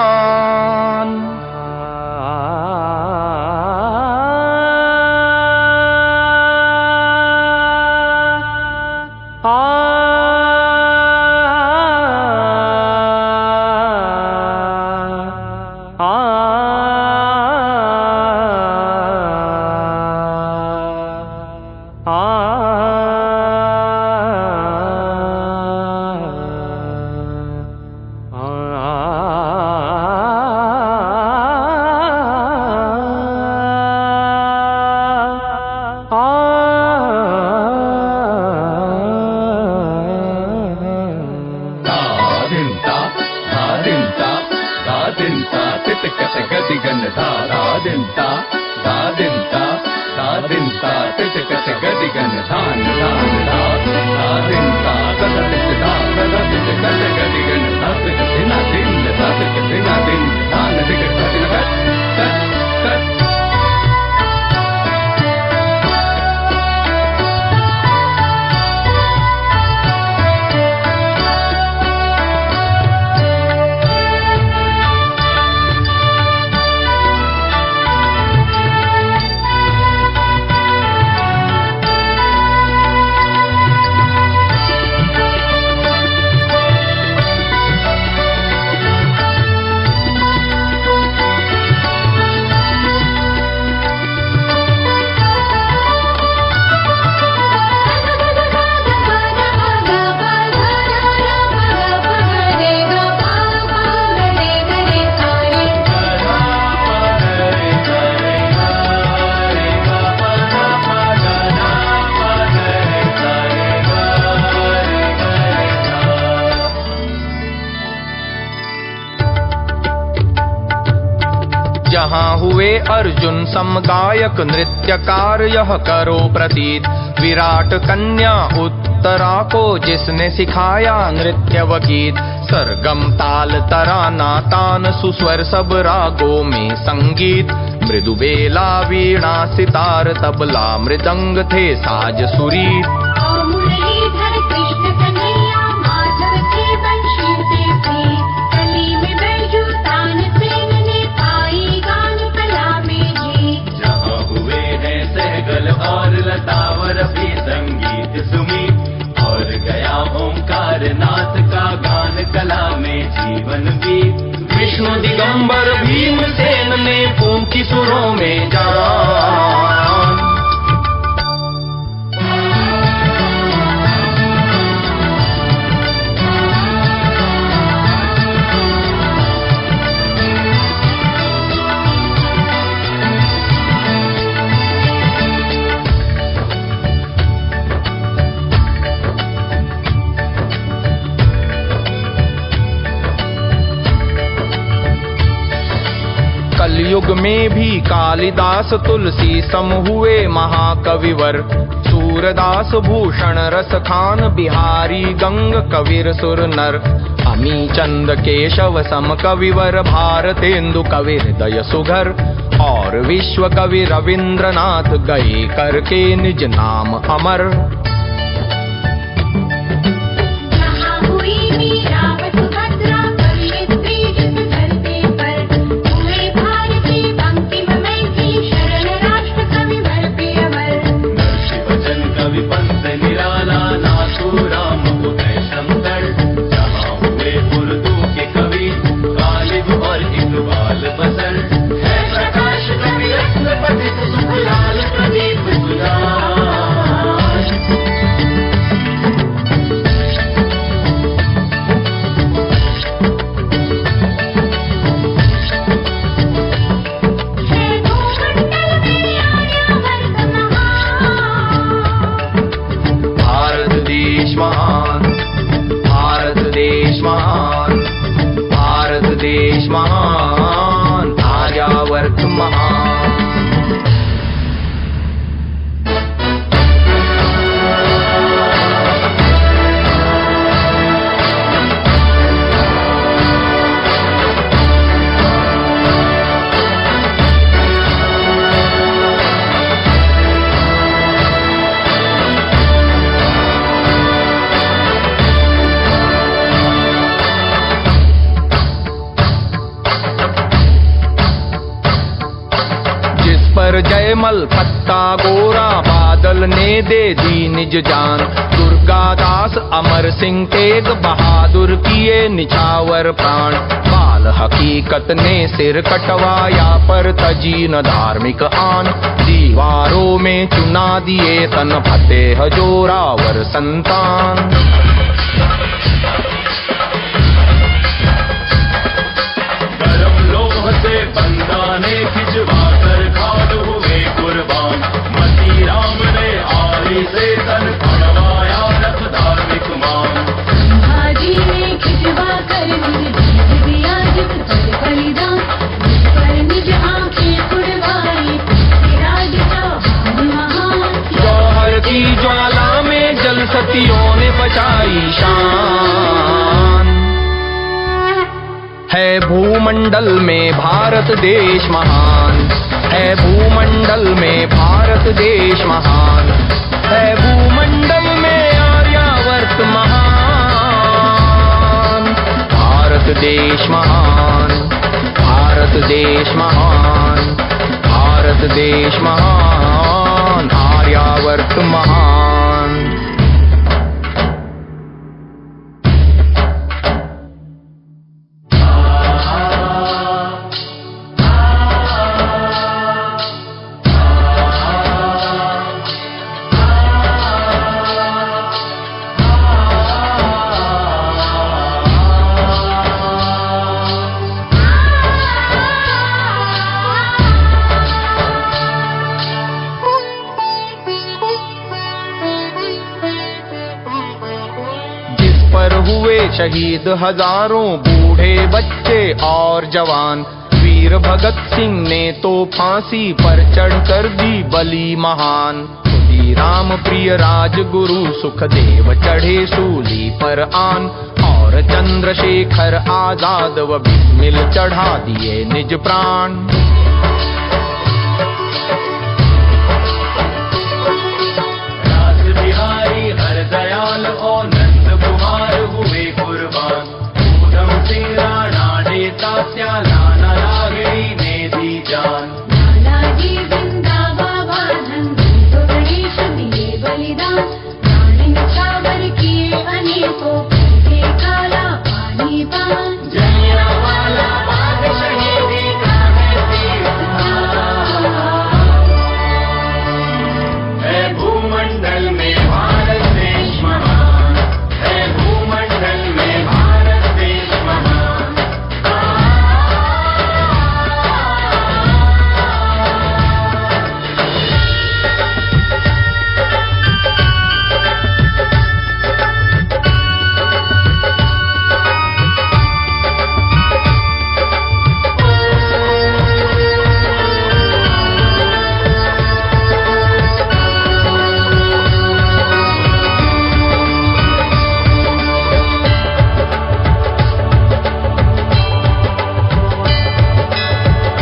जहाँ हुए अर्जुन सम गायक नृत्यकार यह करो प्रतीत। विराट कन्या उत्तरा को जिसने सिखाया नृत्य व गीत। सरगम ताल तराना तान सुस्वर सब रागों में संगीत। मृदु बेला वीणा सितार तबला मृदंग थे साज सुरी। और मुरलीधर कृष्ण कन्हैया माधव थे बंशी से प्रीत। कली में बैजू तानसेन ने पाई गान कला में जीत। जहाँ हुए हैं सहगल और लतावर भी संगीत सुमी। और गया ओंकार नाथ का गान कला में जीवन बीत। विष्णु दिगंबर भीमसेन ने फूंकी सुरों में जान। कलयुग में भी कालिदास तुलसी सम हुए महाकविवर। सूरदास भूषण रस खान बिहारी गंग कविर सुर नर। अमी चंद केशव सम कविवर भारतेंदु कवि हृदय सुघर। और विश्व कवि रविंद्रनाथ गए करके निज नाम अमर। कवि निर्मल पत्ता गोरा, बादल ने दे दी निज जान। दुर्गादास अमर सिंह तेग बहादुर किए निछावर प्राण। बाल हकीकत ने सिर कटवाया पर तजी न धार्मिक आन। दीवारों में चुना दिए तन फतेह जोरावर संतान। गरम लोह से बंदाने खिंचवा कर खाल हुए कुर्बान। मसी राम ने आरी से तन फड़वाया रथ धार्मिक मान। संभाजी ने खिंचवा कर निज जीत दिया जिस पर बलिदान। जिस पर निज आंखें उड़वाई पृथ्वीराज चौहान महान। जौहर की ज्वाला में जल सतियों ने बचाई शान। है भूमंडल में भारत देश महान। है भूमंडल में भारत देश महान। है भूमंडल में आर्यावर्त महान। भारत देश महान। भारत देश महान। भारत देश महान। आर्यावर्त महान। शहीद हजारों बूढ़े बच्चे और जवान। वीर भगत सिंह ने तो फांसी पर चढ़कर दी बलि महान। खुदी राम प्रिय राजगुरु सुखदेव चढ़े सूली पर आन। और चंद्रशेखर आजाद व बिस्मिल चढ़ा दिए निज प्राण। रास बिहारी हर दयाल और नंद कुमार हुए कुर्बान। ऊधम सिंह राणा नेता लाना लागड़ी ने दी जान। लालाजी जिंदाबाद धनजी तो गणेश दिए बलिदान। प्राण निछावर किए अनेकों पीते काला पानी पान। जलियांवाला बाग शहीदी का है तीर्थस्थान। है भूमंडल में भारत देश महान। है भूमंडल में भारत देश महान।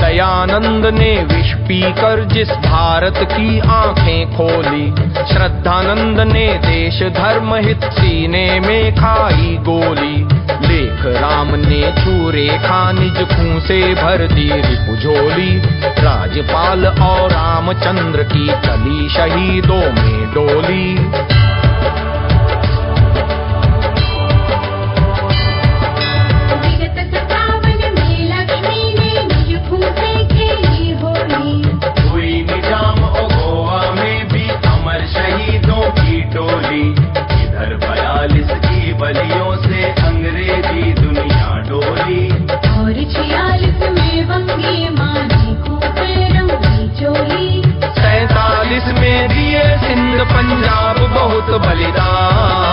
दयानंद ने विष पीकर जिस भारत की आंखें खोली। श्रद्धानंद ने देश धर्म हित सीने में खाई गोली। लेख राम ने छू रेखा निज खून से भर दी रिपुझोली। राजपाल और रामचंद्र की चली शहीदों में डोली। विगत 57 में लक्ष्मी ने निज खूंटे खेली होली। हुई निजाम और गोवा में भी अमर शहीदों की टोली। इधर 42 की बलियों से अंग्रेजी दुनिया डोली। और 46 में वंगे मानी खूंटे रंगी चोली। 47 में दिए सिंध पंजाब बहुत बलिदान।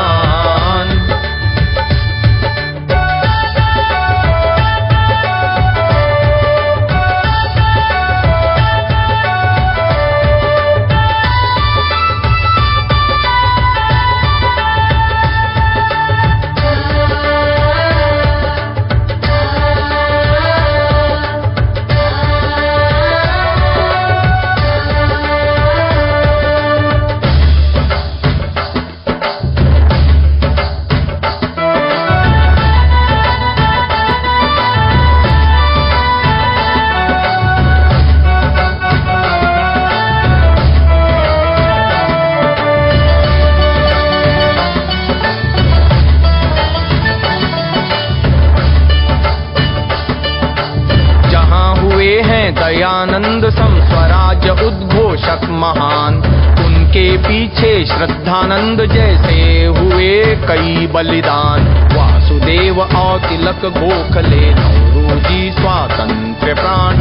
दर्शक महान। उनके पीछे श्रद्धानंद जैसे हुए कई बलिदान। वासुदेव और तिलक गोखले नौरोजी स्वातंत्र्य प्राण।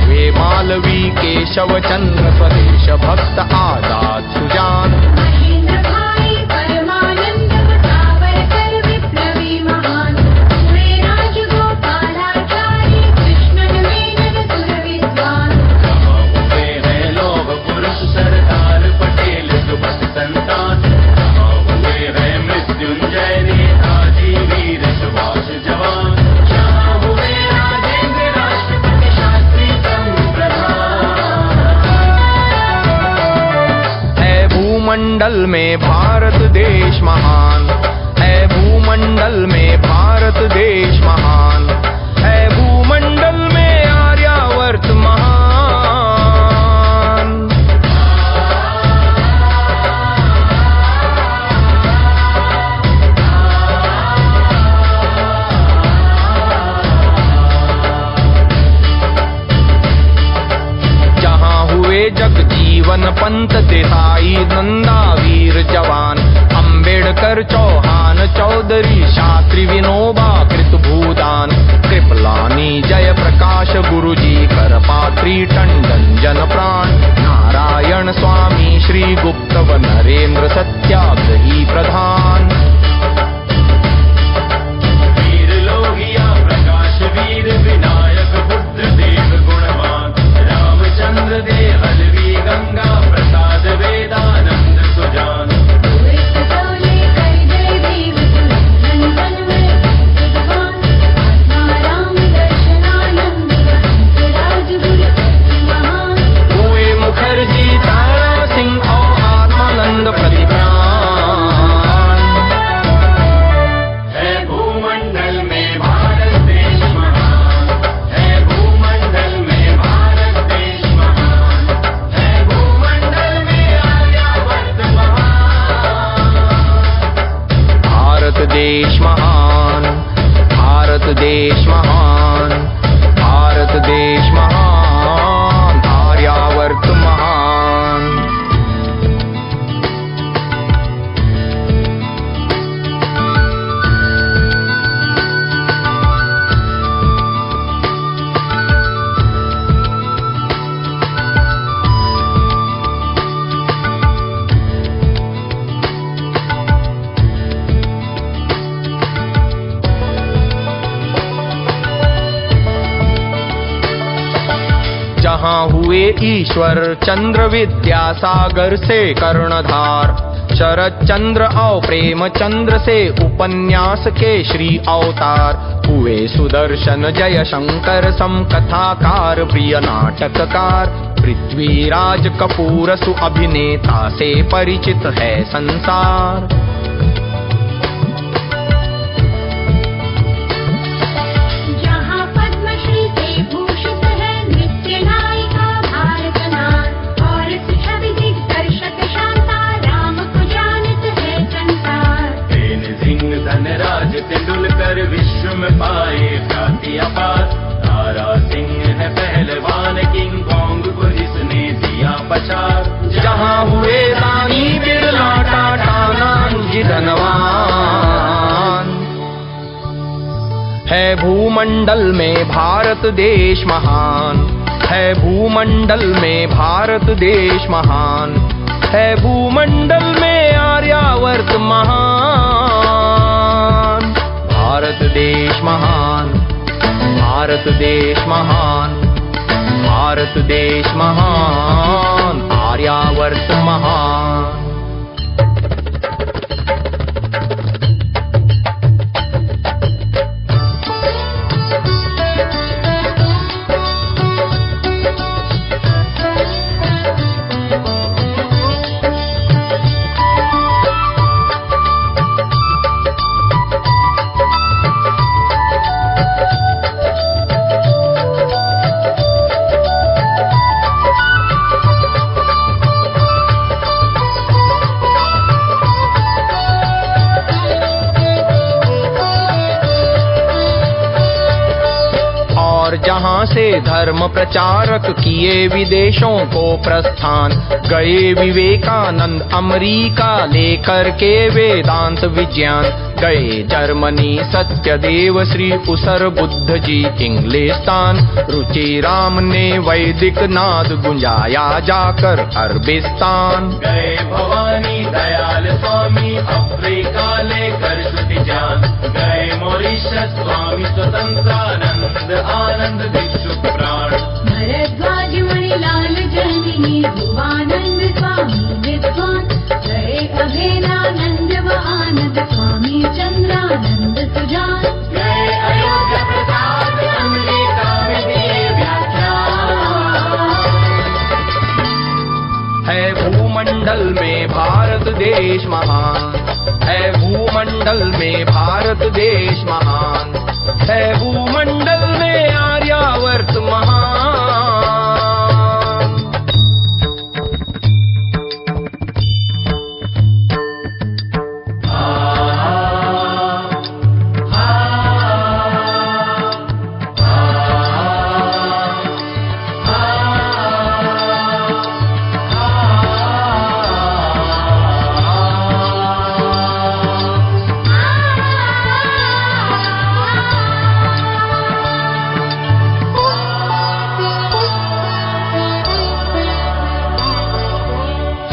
वे मालवी केशव चंद्र स्वदेश भक्त आजाद सुजान। महेंद्र भाई परमानंद सावरकर विप्लवी महान। हुए राजगोपालाचारी कृष्णन मेनन सुर विद्वान। जहाँ हुए हैं लौह पुरुष सरदार पटेल सुबह संतान। जहाँ हुए हैं मृत्युंजय नेताजी वीर सुभाष जवान। जहाँ हुए राजेंद्र राष्ट्रपति शास्त्री संप्रधान। है भूमंडल में भारत देश महान। है भूमंडल में भारत देश महान। है भूमंडल में आर्यावर्त महान। जहाँ हुए जगजीवन पंत देसाई नंदा वीर जवान। अंबेडकर चौहान चौधरी शास्त्री विनोबा कृत भूदान। कृपलानी जय प्रकाश गुरुजी करपात्री टंडन जन प्राण। नारायण स्वामी श्री गुप्त व नरेंद्र सत्याग्रही प्रधान। वीर लोहिया प्रकाश वीर विनायक बुद्ध देव गुणवान। रामचंद्र देवल वी गंगा प्रसाद वेदानंद सुजान। हुए सतोले कर जय देव सुनंदन वन में विद्वान। आत्माराम दर्शनानंद वंश राजगुरु महान। हुए मुखर्जी तारा सिंह और आत्मानंद प्रतिप्राण। है भूमंडल में भारत देश महान। है भूमंडल में भारत देश महान। है भूमंडल में आर्यावर्त महान। भारत देश महान। भारत देश महान। भारत देश महान। आर्यावर्त महान। जहाँ हुए ईश्वर चंद्र विद्यासागर से कर्णधार। शरद चंद्र और प्रेम चंद्र से उपन्यास के श्री अवतार। हुए सुदर्शन जय शंकर सम कथाकार प्रिय नाटककार। पृथ्वीराज कपूर सु अभिनेता से परिचित है संसार। जहाँ पद्मश्री से भूषित है नृत्य नायिका भारत नार। और छवि दिग्दर्शक शांता राम को जानत है संसार। तेन सिंह धनराज तेंदुलकर विश्व में पाए ख्याति अपार। तारा सिंह है पहलवान किंग कॉन्ग को जिसने दिया पछाड़। जहाँ हुए रानी बिरला टाटा नानजी धनवान। है भूमंडल में भारत देश महान। है भूमंडल में भारत देश महान। है भूमंडल में आर्यावर्त महान। भारत देश महान। भारत देश महान। भारत देश महान। आर्यावर्त महान। से धर्म प्रचारक किए विदेशों को प्रस्थान। गए विवेकानंद अमेरिका लेकर के वेदांत विज्ञान। गए जर्मनी सत्यदेव श्री उसर बुद्ध जी इंग्लिस्तान। रुचि राम ने वैदिक नाद गुंजाया जाकर अरबिस्तान। गए भवानी दयाल स्वामी अफ्रीका लेकर श्रुति ज्ञान। गए मॉरिशस स्वामी स्वतंत्रानंद आनंद भिक्षु प्राण। भरद्वाज मणिलाल जैमिनी भुवानंद स्वामी विद्वान। गए अभेदानंद व आनंद स्वामी चंद्रानंद सुजान। गए अयोध्या प्रसाद अमेरिका में दिए व्याख्यान। है भूमंडल में भारत देश महान। है भूमंडल में भारत देश महान। है भूमंडल में आर्यावर्त महान।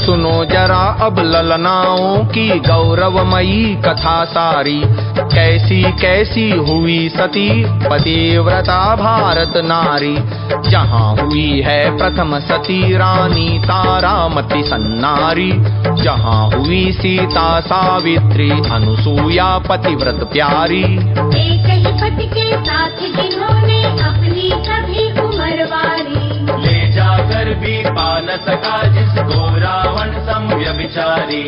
सुनो जरा अब ललनाओं की गौरवमयी कथा सारी। कैसी कैसी हुई सती पतिव्रता भारत नारी। जहाँ हुई है प्रथम सती रानी तारामती सन्नारी। जहाँ हुई सीता सावित्री अनुसूया पतिव्रत प्यारी। एक ही पति के साथ जिन्होंने अपनी सभी उम्र वारी। ले जाकर भी पा न सका जिसको रावण समव्यभिचारी।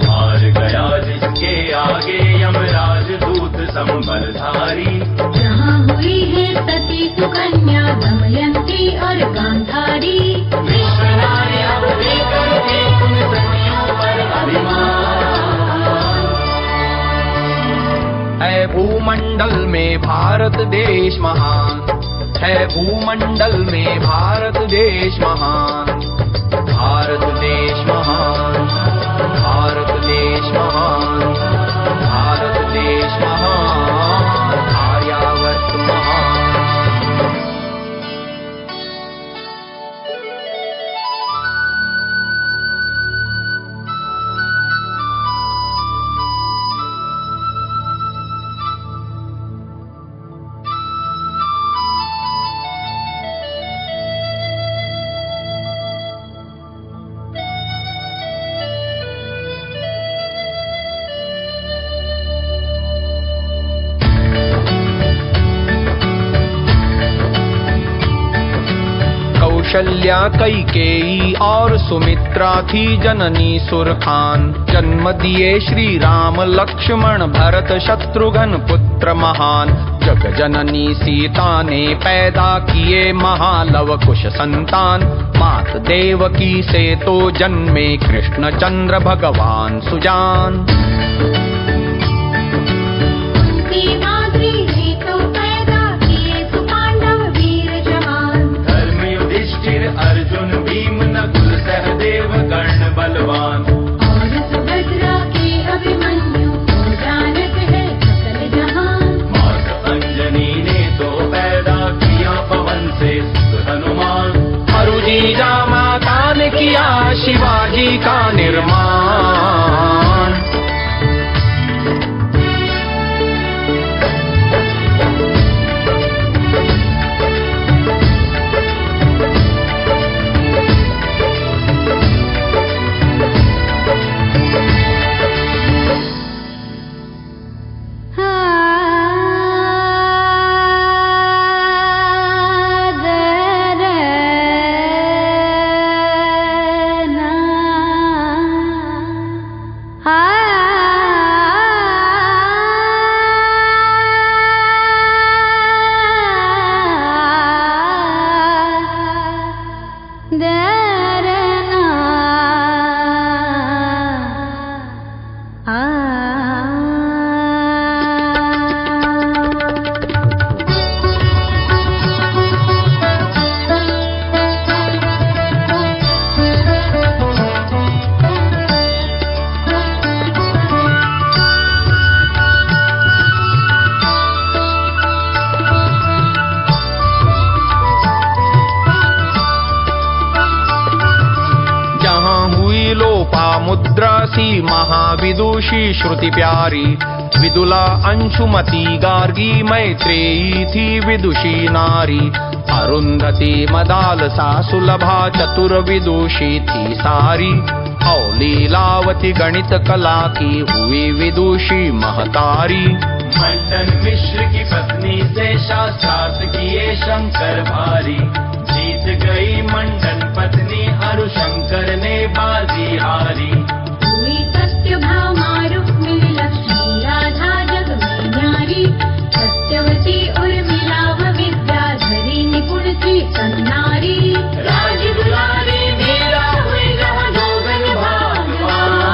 हार गया जिसके आगे यमराज दूत संबलधारी। जहाँ हुई है सती सुकन्या दमयंती और गांधारी। विश्व नारी अब लेकर के उन सतियों पर अभिमान। है भूमंडल में भारत देश महान। है भूमंडल में भारत देश महान। भारत देश महान। भारत देश महान। भारत देश महान। आर्यावर्त महान। कौशल्या कैकेयी और सुमित्रा थी जननी सुरखान। जन्म दिए श्री राम लक्ष्मण भरत शत्रुघ्न पुत्र महान। जग जननी सीता ने पैदा किए महालव कुश संतान। मात देवकी से तो जन्मे कृष्ण चंद्र भगवान सुजान। अर्जुन भीम नकुल सहदेव कर्ण बलवान। और सुभद्रा के अभिमन्यु को जानत है सकल जहान। मात अंजनी ने तो पैदा किया पवन से सुत हनुमान। अरुजीजा माता ने किया शिवाजी का निर्माण। महाविदुषी श्रुति प्यारी, विदुला अंशुमती गार्गी मैत्रेयी थी विदुषी नारी। अरुंधति मदालसा सुलभा चतुर विदुषी थी सारी। और लीलावती गणित कला की हुई विदुषी महतारी। मंडन मिश्र की पत्नी से शास्त्रार्थ किए शंकर भारी। जीत गई मंडन पत्नी अरु शंकर ने बाजी हारी। हुई सत्यभामा रुक्मिणी लक्ष्मी राधा जग में न्यारी। सत्यवती उर्मिला व विद्याधरी निपुण थी कन्नारी। राज दुलारी मेरा हुई जहाँ जोगन भागवान।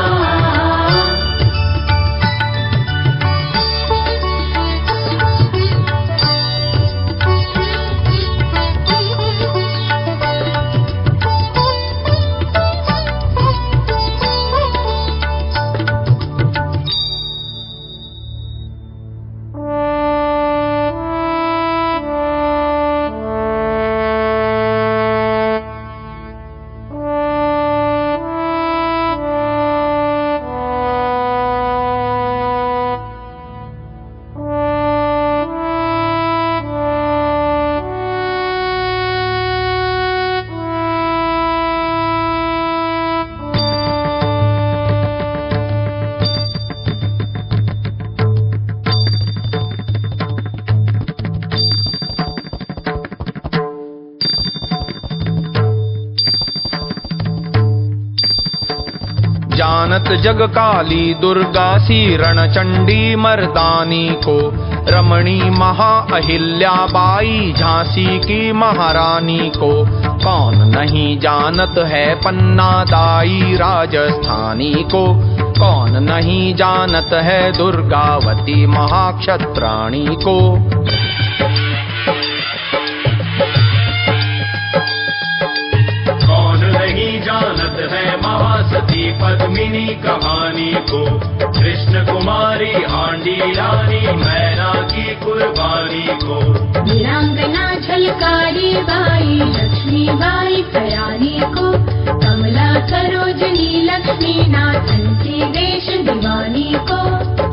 जानत जग काली दुर्गा सी रणचंडी मर्दानी को। रमणी महा अहिल्याबाई झांसी की महारानी को। कौन नहीं जानत है पन्ना दाई राजस्थानी को। कौन नहीं जानत है दुर्गावती महाक्षत्राणी को। जानत है महासती पद्मिनी कहानी को। कृष्ण कुमारी आंडी रानी मैना की कुर्बानी को। वीरांगना झलकारी बाई लक्ष्मी बाई कयानी को। कमला सरोजनी लक्ष्मी नाथन की देश दीवानी को।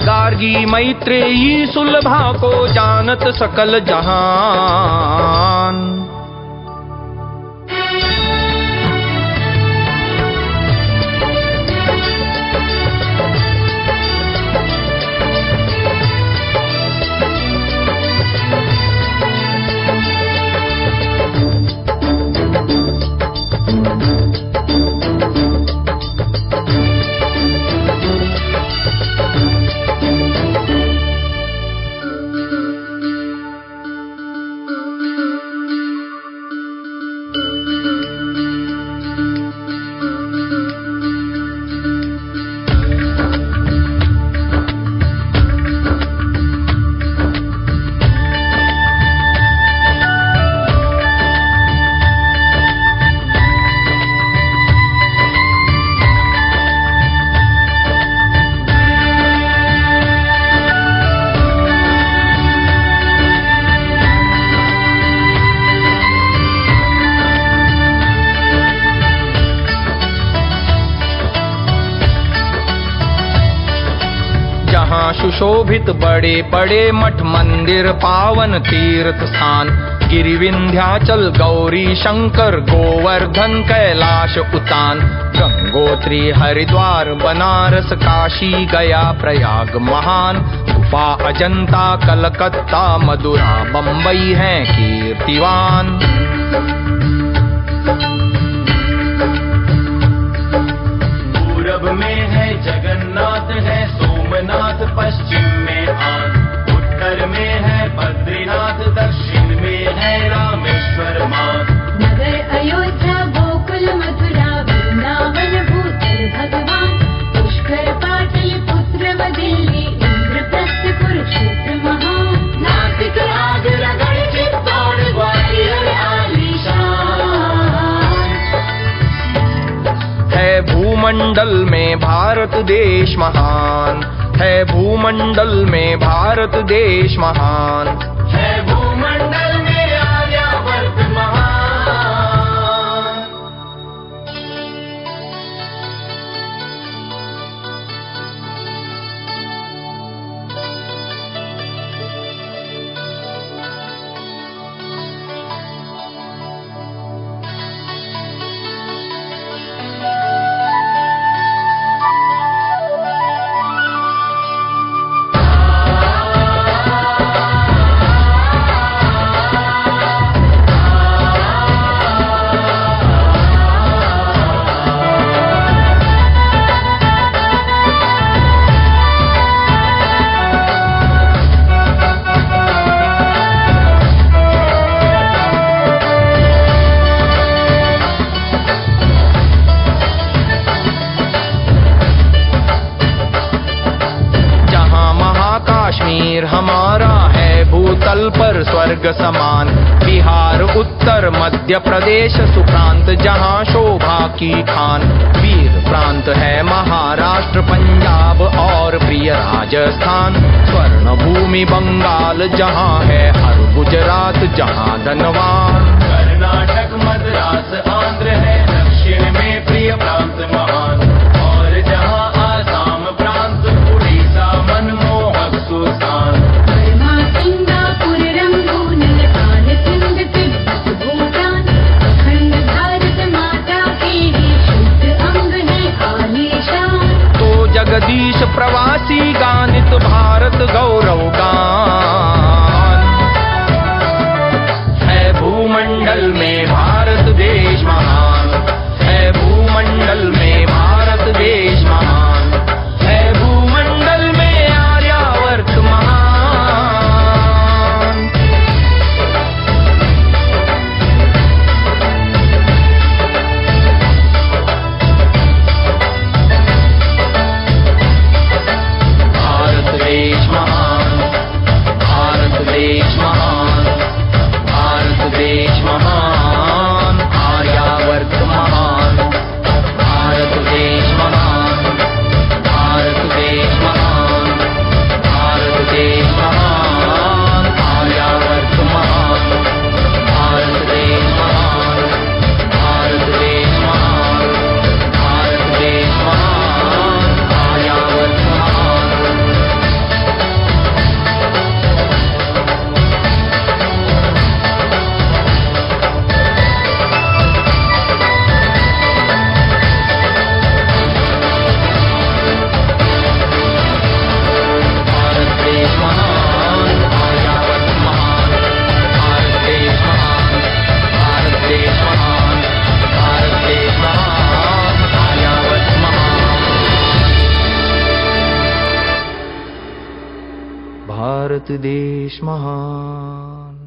गार्गी मैत्रेयी सुलभा को जानत सकल जहान। सुशोभित बड़े बड़े मठ मंदिर पावन तीर्थ स्थान। गिरि विंध्याचल गौरी शंकर गोवर्धन कैलाश उतान। गंगोत्री हरिद्वार बनारस काशी गया प्रयाग महान। गुफा अजंता कलकत्ता मदुरा बम्बई है कीर्तिवान। पूरब में है जगन्नाथ है सोमनाथ पश्चिम में आन। उत्तर में है बद्रीनाथ दक्षिण में है रामेश्वर मान। नगर अयोध्या गोकुल मथुरा वृंदावन भूतल भगवान। पुष्कर पाटल पुत्र व दिल्ली इंद्रप्रस्थ कुरुक्षेत्र महान। नासिक आगरा गढ़ चित्तौड़ ग्वालियर आलीशान। है भूमंडल में भारत देश महान। है भूमंडल में भारत देश महान। है भूमंडल में आर्यावर्त महान। हमारा है भूतल पर स्वर्ग समान। बिहार उत्तर मध्य प्रदेश सुप्रांत जहाँ शोभा की खान। वीर प्रांत है महाराष्ट्र पंजाब और प्रिय राजस्थान। स्वर्ण भूमि बंगाल जहाँ है हर गुजरात जहाँ धनवान। कर्नाटक मद्रास आंध्र है दक्षिण में प्रिय प्रांत महान। और जहाँ आसाम प्रांत उड़ीसा मनमोहक सुसान। Burma Singapore Rangoon Nepal Sindh Tibet Bhutan. अखंड भारत माता के ही शुद्ध अंग है आलीशान। तो जगदीश प्रवासी गानित भारत गौरव गान। है भूमंडल में भारत देश महान। है भूमंडल में भारत देश महान। है भूमंडल में आर्यावर्त महान। भारत देश महान। भारत देश महान। भारत देश महान। आर्यावर्त महान। भारत देश महान। भारत देश महान। भारत देश महान। आर्यावर्त महान। भारत देश महान। भारत देश महान। भारत देश महान। आर्यावर्त महान। भारत देश महान। आर्यावर्त महान। भारत देश महान। भारत देश महान। भारत देश महान। आर्यावर्त महान। भारत देश महान।